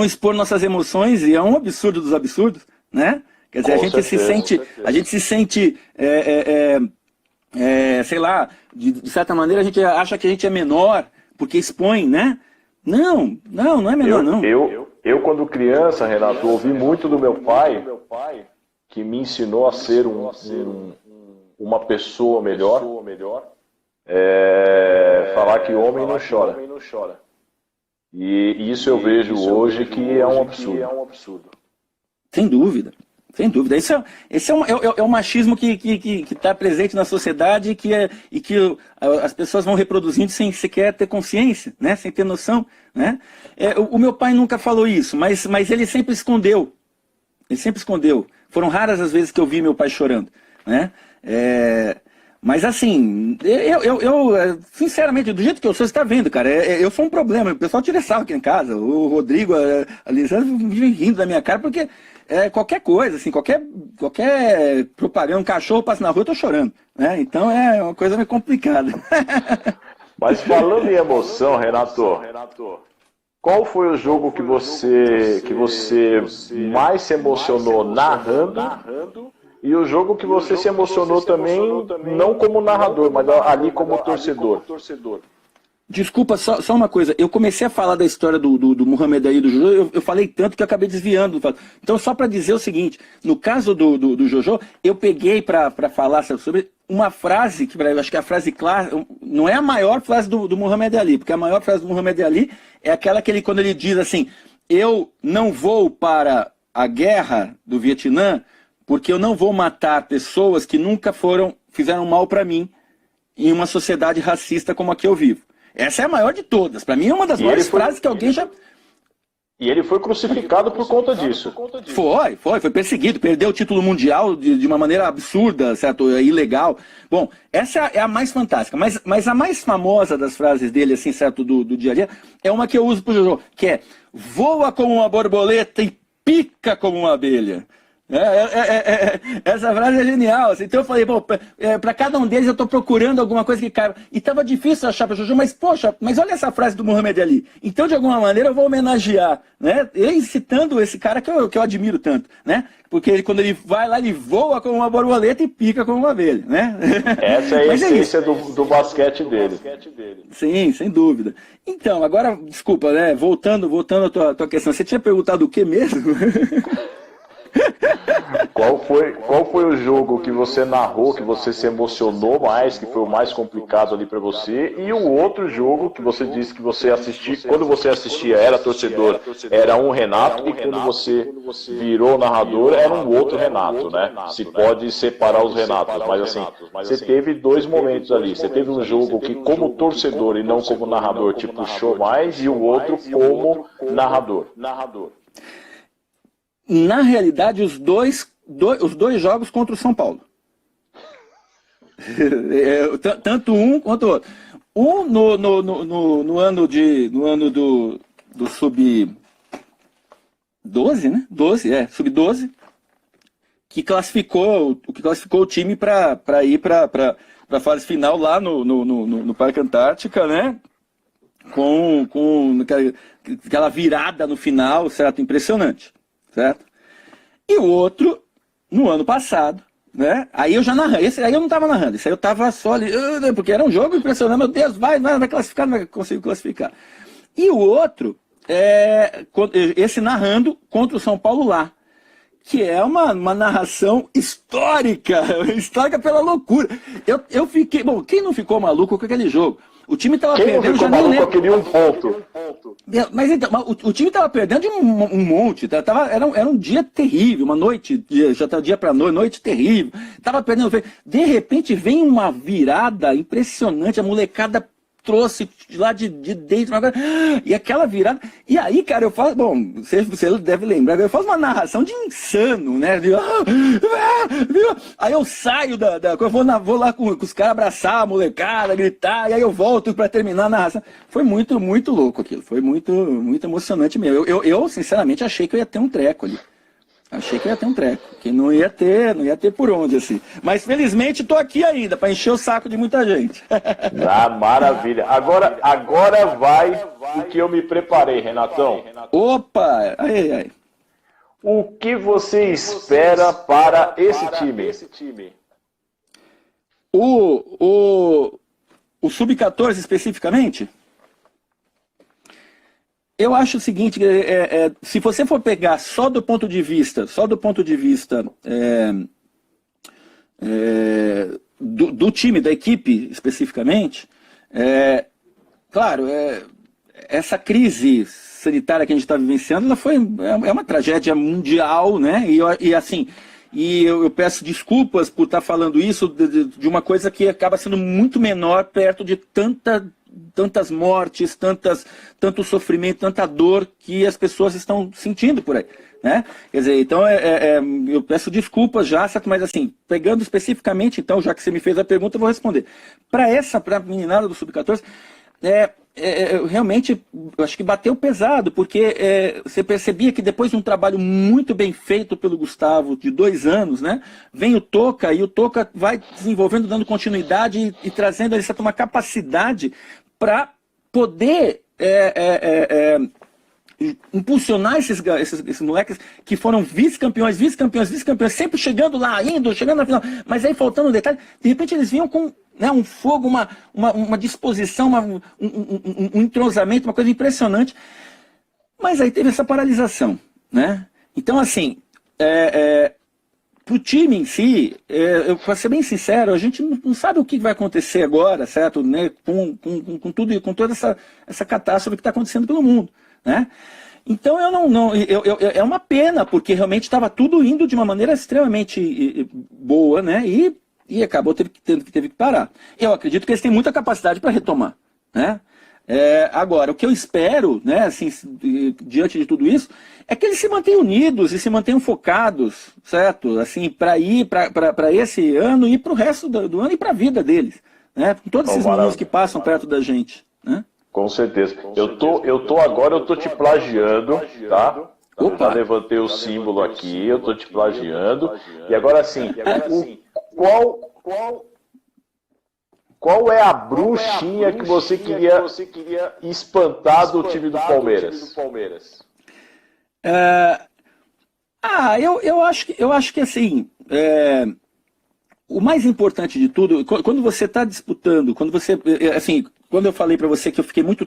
expor nossas emoções, e é um absurdo dos absurdos, né? Quer dizer, a gente se sente, sei lá, de certa maneira a gente acha que a gente é menor porque expõe, né? Não é menor, não. Eu quando criança, Renato, ouvi muito do meu pai, que me ensinou a ser uma pessoa melhor. Falar que homem não chora. E isso eu vejo hoje que é um absurdo. Sem dúvida. Esse é o machismo que está presente na sociedade e que as pessoas vão reproduzindo sem sequer ter consciência, né? Sem ter noção, né? O meu pai nunca falou isso, mas ele sempre escondeu. Foram raras as vezes que eu vi meu pai chorando, né? Mas assim, eu sinceramente, do jeito que eu sou, você está vendo, cara, eu sou um problema. O pessoal tira sarro aqui em casa. O Rodrigo, a Lisandra vivem rindo da minha cara, porque qualquer coisa, assim, qualquer propaganda, um cachorro passa na rua, eu tô chorando, né? Então é uma coisa meio complicada. Mas falando em emoção, Renato, qual foi o jogo que você mais se emocionou narrando? E o jogo que você se emocionou também, não como narrador, mas ali como torcedor. Desculpa, só uma coisa. Eu comecei a falar da história do Muhammad Ali, do Jojo, eu falei tanto que eu acabei desviando. Então, só para dizer o seguinte, no caso do Jojo, eu peguei para falar sobre uma frase, que eu acho que é a frase clara, não é a maior frase do Muhammad Ali, porque a maior frase do Muhammad Ali é aquela que quando ele diz assim, eu não vou para a guerra do Vietnã porque eu não vou matar pessoas que nunca fizeram mal para mim em uma sociedade racista como a que eu vivo. Essa é a maior de todas. Para mim é uma das maiores frases que alguém já... E ele foi crucificado por conta disso. Foi perseguido, perdeu o título mundial de uma maneira absurda, certo? Ilegal. Bom, essa é a mais fantástica, mas a mais famosa das frases dele, assim, certo, do dia a dia, é uma que eu uso pro jogo, que é, voa como uma borboleta e pica como uma abelha. Essa frase é genial. Assim. Então eu falei, para cada um deles eu estou procurando alguma coisa que caiba. E estava difícil achar para Jojo, mas poxa, mas olha essa frase do Muhammad Ali. Então de alguma maneira eu vou homenagear, né? Ele citando esse cara que eu admiro tanto, né? Porque quando ele vai lá, ele voa como uma borboleta e pica como uma abelha, né? Essa é a essência do basquete dele. Sim, sem dúvida. Então, agora, desculpa, né? Voltando à tua questão, você tinha perguntado o que mesmo? Qual foi o jogo que você narrou, que você se emocionou mais, que foi o mais complicado ali para você? E o outro jogo que você disse que você assistia, quando você assistia era torcedor, era um Renato, e quando você virou narrador era um outro Renato, né? Se pode separar os Renatos, mas assim, você teve dois momentos ali. Você teve um jogo que como torcedor e não como narrador te puxou mais, e o outro como narrador. Na realidade, os dois jogos contra o São Paulo. Tanto um quanto o outro. Um no ano do sub-12, né? Sub-12, que classificou o time para ir para a fase final lá no Parque Antártica, né? Com aquela virada no final, certo? Impressionante. Certo? E o outro, no ano passado, né? Aí eu já narrei. Esse aí eu não estava narrando, esse aí eu estava só ali, porque era um jogo impressionante, meu Deus, vai classificar, não vai conseguir classificar. E o outro, esse narrando contra o São Paulo lá, que é uma narração histórica pela loucura. Eu fiquei, bom, quem não ficou maluco com aquele jogo? O time estava perdendo, já nem lembro. Queria um ponto. Mas então, o time estava perdendo de um monte. Era um dia terrível, uma noite, já estava dia para noite terrível. Estava perdendo. De repente vem uma virada impressionante, a molecada trouxe lá de dentro, e aquela virada, e aí, cara, eu faço, bom, você deve lembrar, eu faço uma narração de insano, né, aí eu saio eu vou lá com os caras abraçar a molecada, gritar, e aí eu volto para terminar a narração. Foi muito, muito louco aquilo, foi muito, muito emocionante mesmo. Eu sinceramente achei que eu ia ter um treco ali. Achei que ia ter um treco, que não ia ter por onde, assim. Mas felizmente estou aqui ainda, para encher o saco de muita gente. Ah, maravilha. Agora vai o que eu me preparei, Renatão. Opa! Aí. O que você espera para esse time? O Sub-14 especificamente? Eu acho o seguinte, se você for pegar só do ponto de vista do time, da equipe especificamente, claro, essa crise sanitária que a gente está vivenciando, é uma tragédia mundial, né? E eu peço desculpas por estar falando isso de uma coisa que acaba sendo muito menor perto de tantas mortes, tanto sofrimento, tanta dor que as pessoas estão sentindo por aí, né? Quer dizer, então eu peço desculpas já, certo? Mas assim, pegando especificamente, então, já que você me fez a pergunta, eu vou responder. Para a meninada do Sub-14, realmente, eu acho que bateu pesado, porque você percebia que depois de um trabalho muito bem feito pelo Gustavo, de 2 anos, né, vem o Toca, e o Toca vai desenvolvendo, dando continuidade e trazendo uma capacidade para poder impulsionar esses moleques que foram vice-campeões, sempre chegando lá, chegando na final, mas aí faltando um detalhe, de repente eles vinham com, né, um fogo, uma disposição, um entrosamento, uma coisa impressionante, mas aí teve essa paralisação, né? Então, assim, pro time em si, para ser bem sincero, a gente não sabe o que vai acontecer agora, certo? Né? Com tudo, com toda essa catástrofe que está acontecendo pelo mundo, né? Então é uma pena, porque realmente estava tudo indo de uma maneira extremamente boa, né? E acabou teve que parar. Eu acredito que eles têm muita capacidade para retomar, né? Agora, o que eu espero, né, assim, diante de tudo isso, é que eles se mantenham unidos e se mantenham focados, certo? Assim, para ir para esse ano e para o resto do ano e para a vida deles, né? Com todos esses meninos que passam perto da gente, né? Com certeza. Eu tô te plagiando, tá? Eu já levantei o símbolo aqui, eu tô te plagiando. E agora assim, qual é a bruxinha que você queria espantar do time do Palmeiras? Eu acho que assim, o mais importante de tudo, quando você está disputando, quando eu falei para você que eu fiquei muito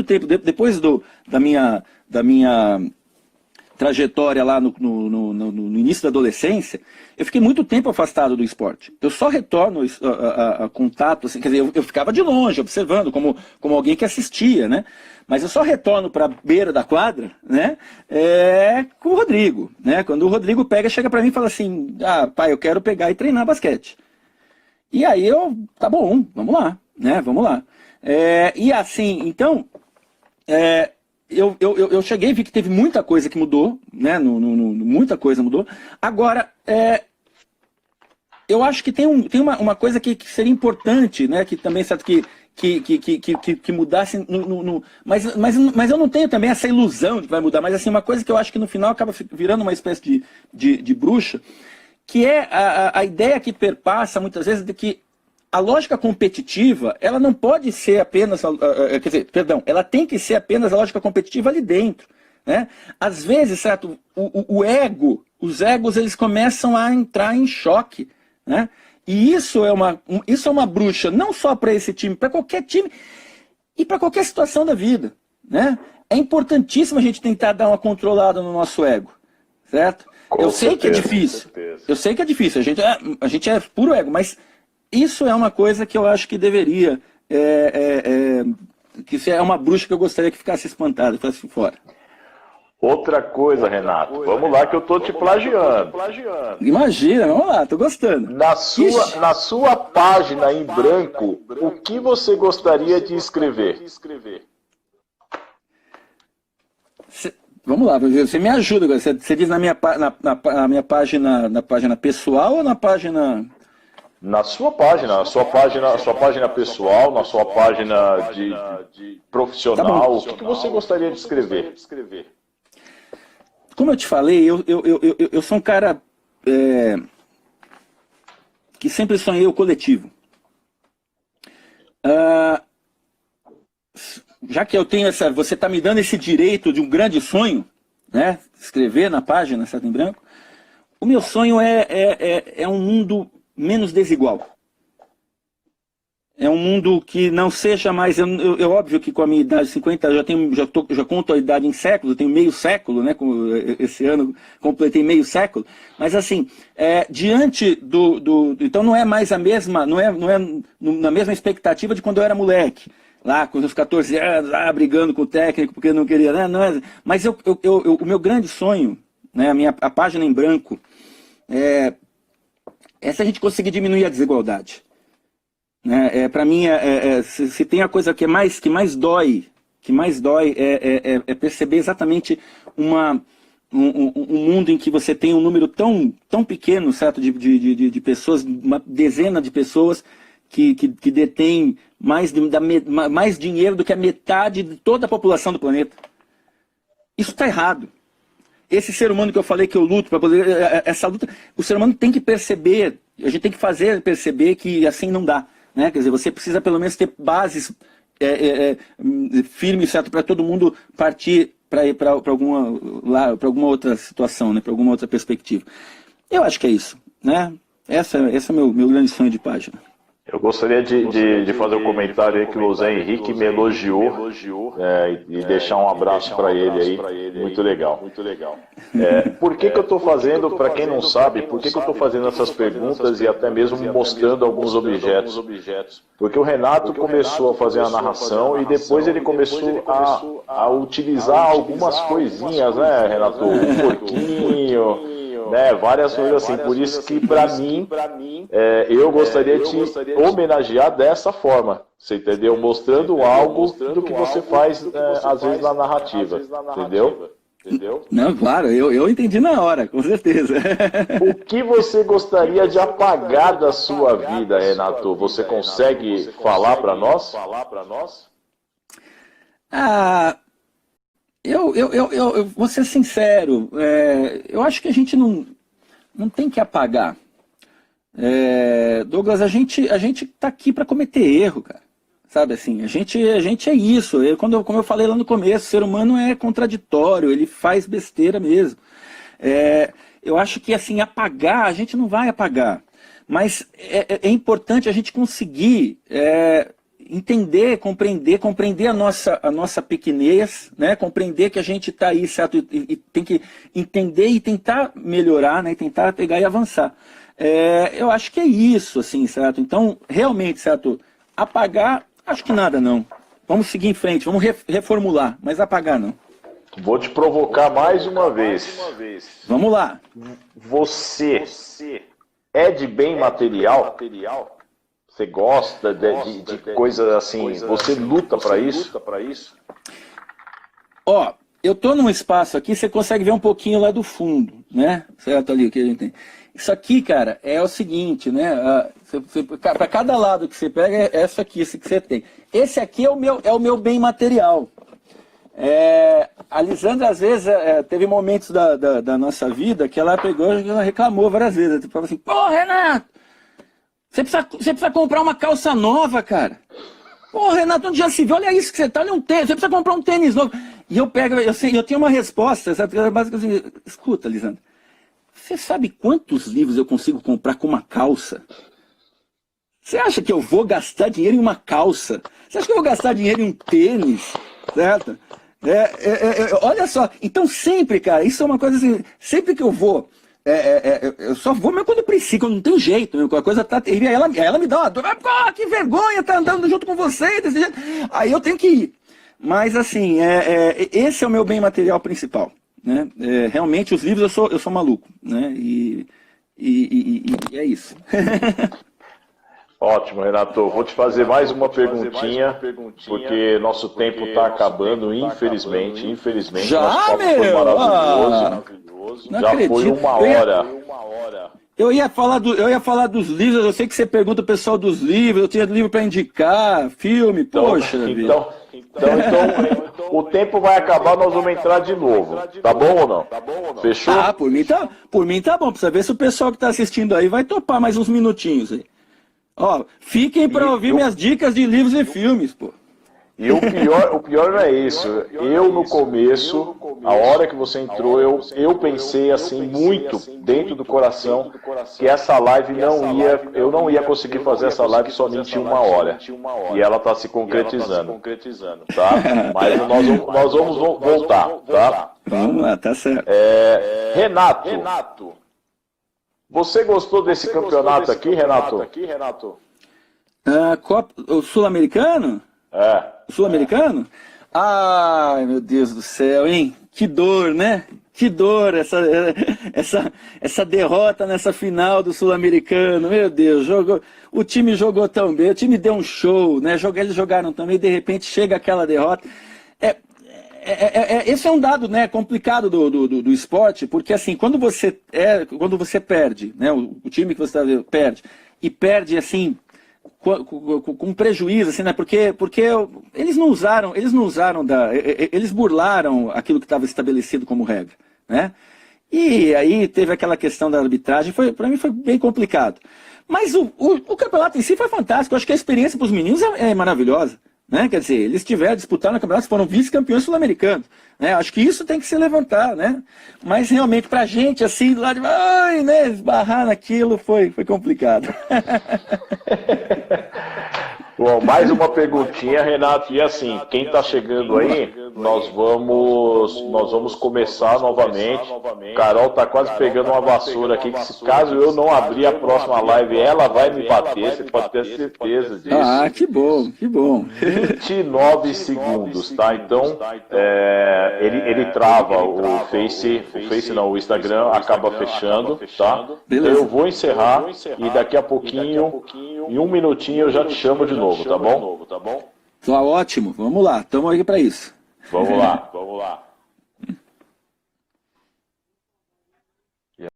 tempo depois da minha trajetória lá no início da adolescência, eu fiquei muito tempo afastado do esporte. Eu só retorno a contato, assim, quer dizer, eu ficava de longe, observando, como alguém que assistia, né? Mas eu só retorno para a beira da quadra, né? Com o Rodrigo, né? Quando o Rodrigo chega para mim e fala assim, pai, eu quero pegar e treinar basquete. E aí tá bom, vamos lá, né? Vamos lá. E assim, então, eu cheguei e vi que teve muita coisa que mudou, né? Muita coisa mudou. Agora, eu acho que tem uma coisa que seria importante, né? Que também, certo, que mudasse, mas eu não tenho também essa ilusão de que vai mudar, mas assim, uma coisa que eu acho que no final acaba virando uma espécie de bruxa, que é a ideia que perpassa muitas vezes de que a lógica competitiva, ela não pode ser apenas, ela tem que ser apenas a lógica competitiva ali dentro, né? Às vezes, certo, os egos, eles começam a entrar em choque, né? E isso é uma bruxa, não só para esse time, para qualquer time e para qualquer situação da vida, né? É importantíssimo a gente tentar dar uma controlada no nosso ego, certo? Eu sei que é difícil, a gente é puro ego, mas isso é uma coisa que eu acho que deveria, que é uma bruxa que eu gostaria que ficasse espantada, que ficasse fora. Outra coisa, Renato, vamos lá que eu tô te plagiando. Imagina, vamos lá, tô gostando. Na sua página em branco, o que você gostaria de escrever? Vamos lá, você me ajuda agora. Você diz na minha página pessoal ou na página... Na sua página pessoal, na sua página de profissional, tá, o que você gostaria de escrever? Como eu te falei, eu sou um cara que sempre sonhei o coletivo. Já que eu tenho você está me dando esse direito de um grande sonho, né? Escrever na página, certo, em branco. O meu sonho é um mundo menos desigual. É um mundo que não seja mais... É óbvio que com a minha idade de 50, já conto a idade em séculos, eu tenho meio século, né? Esse ano completei meio século. Mas assim, diante então não é mais a mesma, não é na mesma expectativa de quando eu era moleque. Lá com os 14 anos, brigando com o técnico porque não queria, né? Não é, mas o meu grande sonho, né? A página em branco, é se a gente conseguir diminuir a desigualdade. Para mim, se tem a coisa que mais dói é perceber exatamente um mundo em que você tem um número tão pequeno, certo, de pessoas, uma dezena de pessoas que detêm mais dinheiro do que a metade de toda a população do planeta. Isso está errado. Esse ser humano que eu falei que eu luto para poder... Essa luta, o ser humano tem que perceber, a gente tem que fazer perceber que assim não dá. Né? Quer dizer, você precisa pelo menos ter bases firmes, certo, para todo mundo partir para ir para alguma outra situação, né? Para alguma outra perspectiva. Eu acho que é isso. Né? Esse é meu grande sonho de página. Eu gostaria de fazer um comentário aí que o Zé Henrique me elogiou e deixar um abraço para ele aí, muito legal. Por que eu estou fazendo, para quem não sabe, por que eu estou fazendo essas perguntas e até mesmo mostrando alguns objetos? Porque o Renato começou a fazer a narração e depois ele começou a utilizar algumas coisinhas, né, Renato? Um porquinho... né, várias coisas assim, por isso que para mim eu gostaria de te homenagear dessa forma, você entendeu? Mostrando algo do que você faz às vezes na narrativa, entendeu? Não, claro, eu entendi na hora, com certeza. O que você gostaria de apagar da sua vida, Renato? Você consegue falar para nós? Eu vou ser sincero, eu acho que a gente não tem que apagar. Douglas, a gente tá aqui para cometer erro, cara. Sabe assim, a gente é isso. Como eu falei lá no começo, o ser humano é contraditório, ele faz besteira mesmo. Eu acho que assim, apagar, a gente não vai apagar. Mas é importante a gente conseguir... entender, compreender a nossa pequenez, né? Compreender que a gente está aí, certo? E tem que entender e tentar melhorar, né? E tentar pegar e avançar. Eu acho que é isso, assim, certo? Então, realmente, certo? Apagar, acho que nada, não. Vamos seguir em frente, vamos reformular, mas apagar, não. Vou te provocar mais uma vez. Vamos lá. Você é de bem material? Você gosta de coisas assim, você luta para isso? Ó, eu tô num espaço aqui, você consegue ver um pouquinho lá do fundo, né? Certo ali o que a gente tem. Isso aqui, cara, é o seguinte, né? Para cada lado que você pega, é essa aqui, esse que você tem. Esse aqui é o meu bem material. A Lisandra, às vezes, teve momentos da nossa vida que ela pegou e ela reclamou várias vezes. Ela falou assim, pô, Renato! Você precisa comprar uma calça nova, cara. Pô, Renato, onde já se viu? Olha isso que você tá, olha um tênis. Você precisa comprar um tênis novo. E eu tenho uma resposta, sabe? Basicamente assim, escuta, Lisandra, você sabe quantos livros eu consigo comprar com uma calça? Você acha que eu vou gastar dinheiro em uma calça? Você acha que eu vou gastar dinheiro em um tênis? Certo? Olha só, então sempre, cara, isso é uma coisa assim, sempre que eu vou... eu só vou mesmo quando preciso, quando não tem jeito, a coisa tá terrível. Aí ela me dá uma dor, que vergonha, tá andando junto com você, desse jeito. Aí eu tenho que ir. Mas assim, esse é o meu bem material principal. Né? Realmente, os livros eu sou maluco. Né? E é isso. Ótimo, Renato. Vou te fazer mais uma perguntinha, porque nosso tempo está acabando, infelizmente. Já, nosso papo meu? foi maravilhoso. Já acredito. foi uma hora. Eu ia falar dos livros, eu sei que você pergunta o pessoal dos livros, eu tinha livro para indicar, filme, poxa vida. Então, o tempo vai acabar, nós vamos entrar de novo. Tá bom ou não? Fechou? Por mim tá bom, precisa ver se o pessoal que está assistindo aí vai topar mais uns minutinhos aí. Ó, fiquem para ouvir minhas dicas de livros e filmes, pô. E o pior não é isso. Eu, no começo, a hora que você entrou, eu pensei assim, muito dentro do coração, que essa live eu não ia conseguir fazer essa live somente em uma hora. E ela está se concretizando. Tá? Mas nós vamos voltar, tá? Vamos lá, tá certo. Renato, você gostou desse campeonato aqui, Renato? O sul-americano? Sul-americano? Ai, meu Deus do céu, hein? Que dor, né? Que dor essa derrota nessa final do sul-americano. Meu Deus, o time jogou tão bem, o time deu um show, né? Eles jogaram também, e de repente chega aquela derrota. Esse é um dado, né, complicado do esporte, porque assim, quando você perde, né, o time que você perde, e perde assim, com prejuízo, assim, né, porque eles não usaram eles burlaram aquilo que estava estabelecido como regra, né, e aí teve aquela questão da arbitragem, para mim foi bem complicado. Mas o campeonato em si foi fantástico, eu acho que a experiência para os meninos é maravilhosa. Né? Quer dizer, eles disputaram no campeonato, foram vice-campeões sul-americanos. Né? Acho que isso tem que se levantar, né? Mas realmente, pra gente, assim, lá de esbarrar naquilo foi complicado. bom. Mais uma perguntinha, Renato. E assim, quem está chegando aí, nós vamos começar novamente. Carol está quase pegando uma vassoura aqui, que se caso eu não abrir a próxima live, ela vai me bater, você pode ter certeza disso. Ah, que bom, que bom. 29 segundos, tá? Então, ele trava o o Instagram acaba fechando, tá? Então eu vou encerrar e daqui a pouquinho, em 1 minutinho eu já te chamo de novo, tá bom? Tá ótimo, vamos lá, estamos aí para isso. Vamos lá.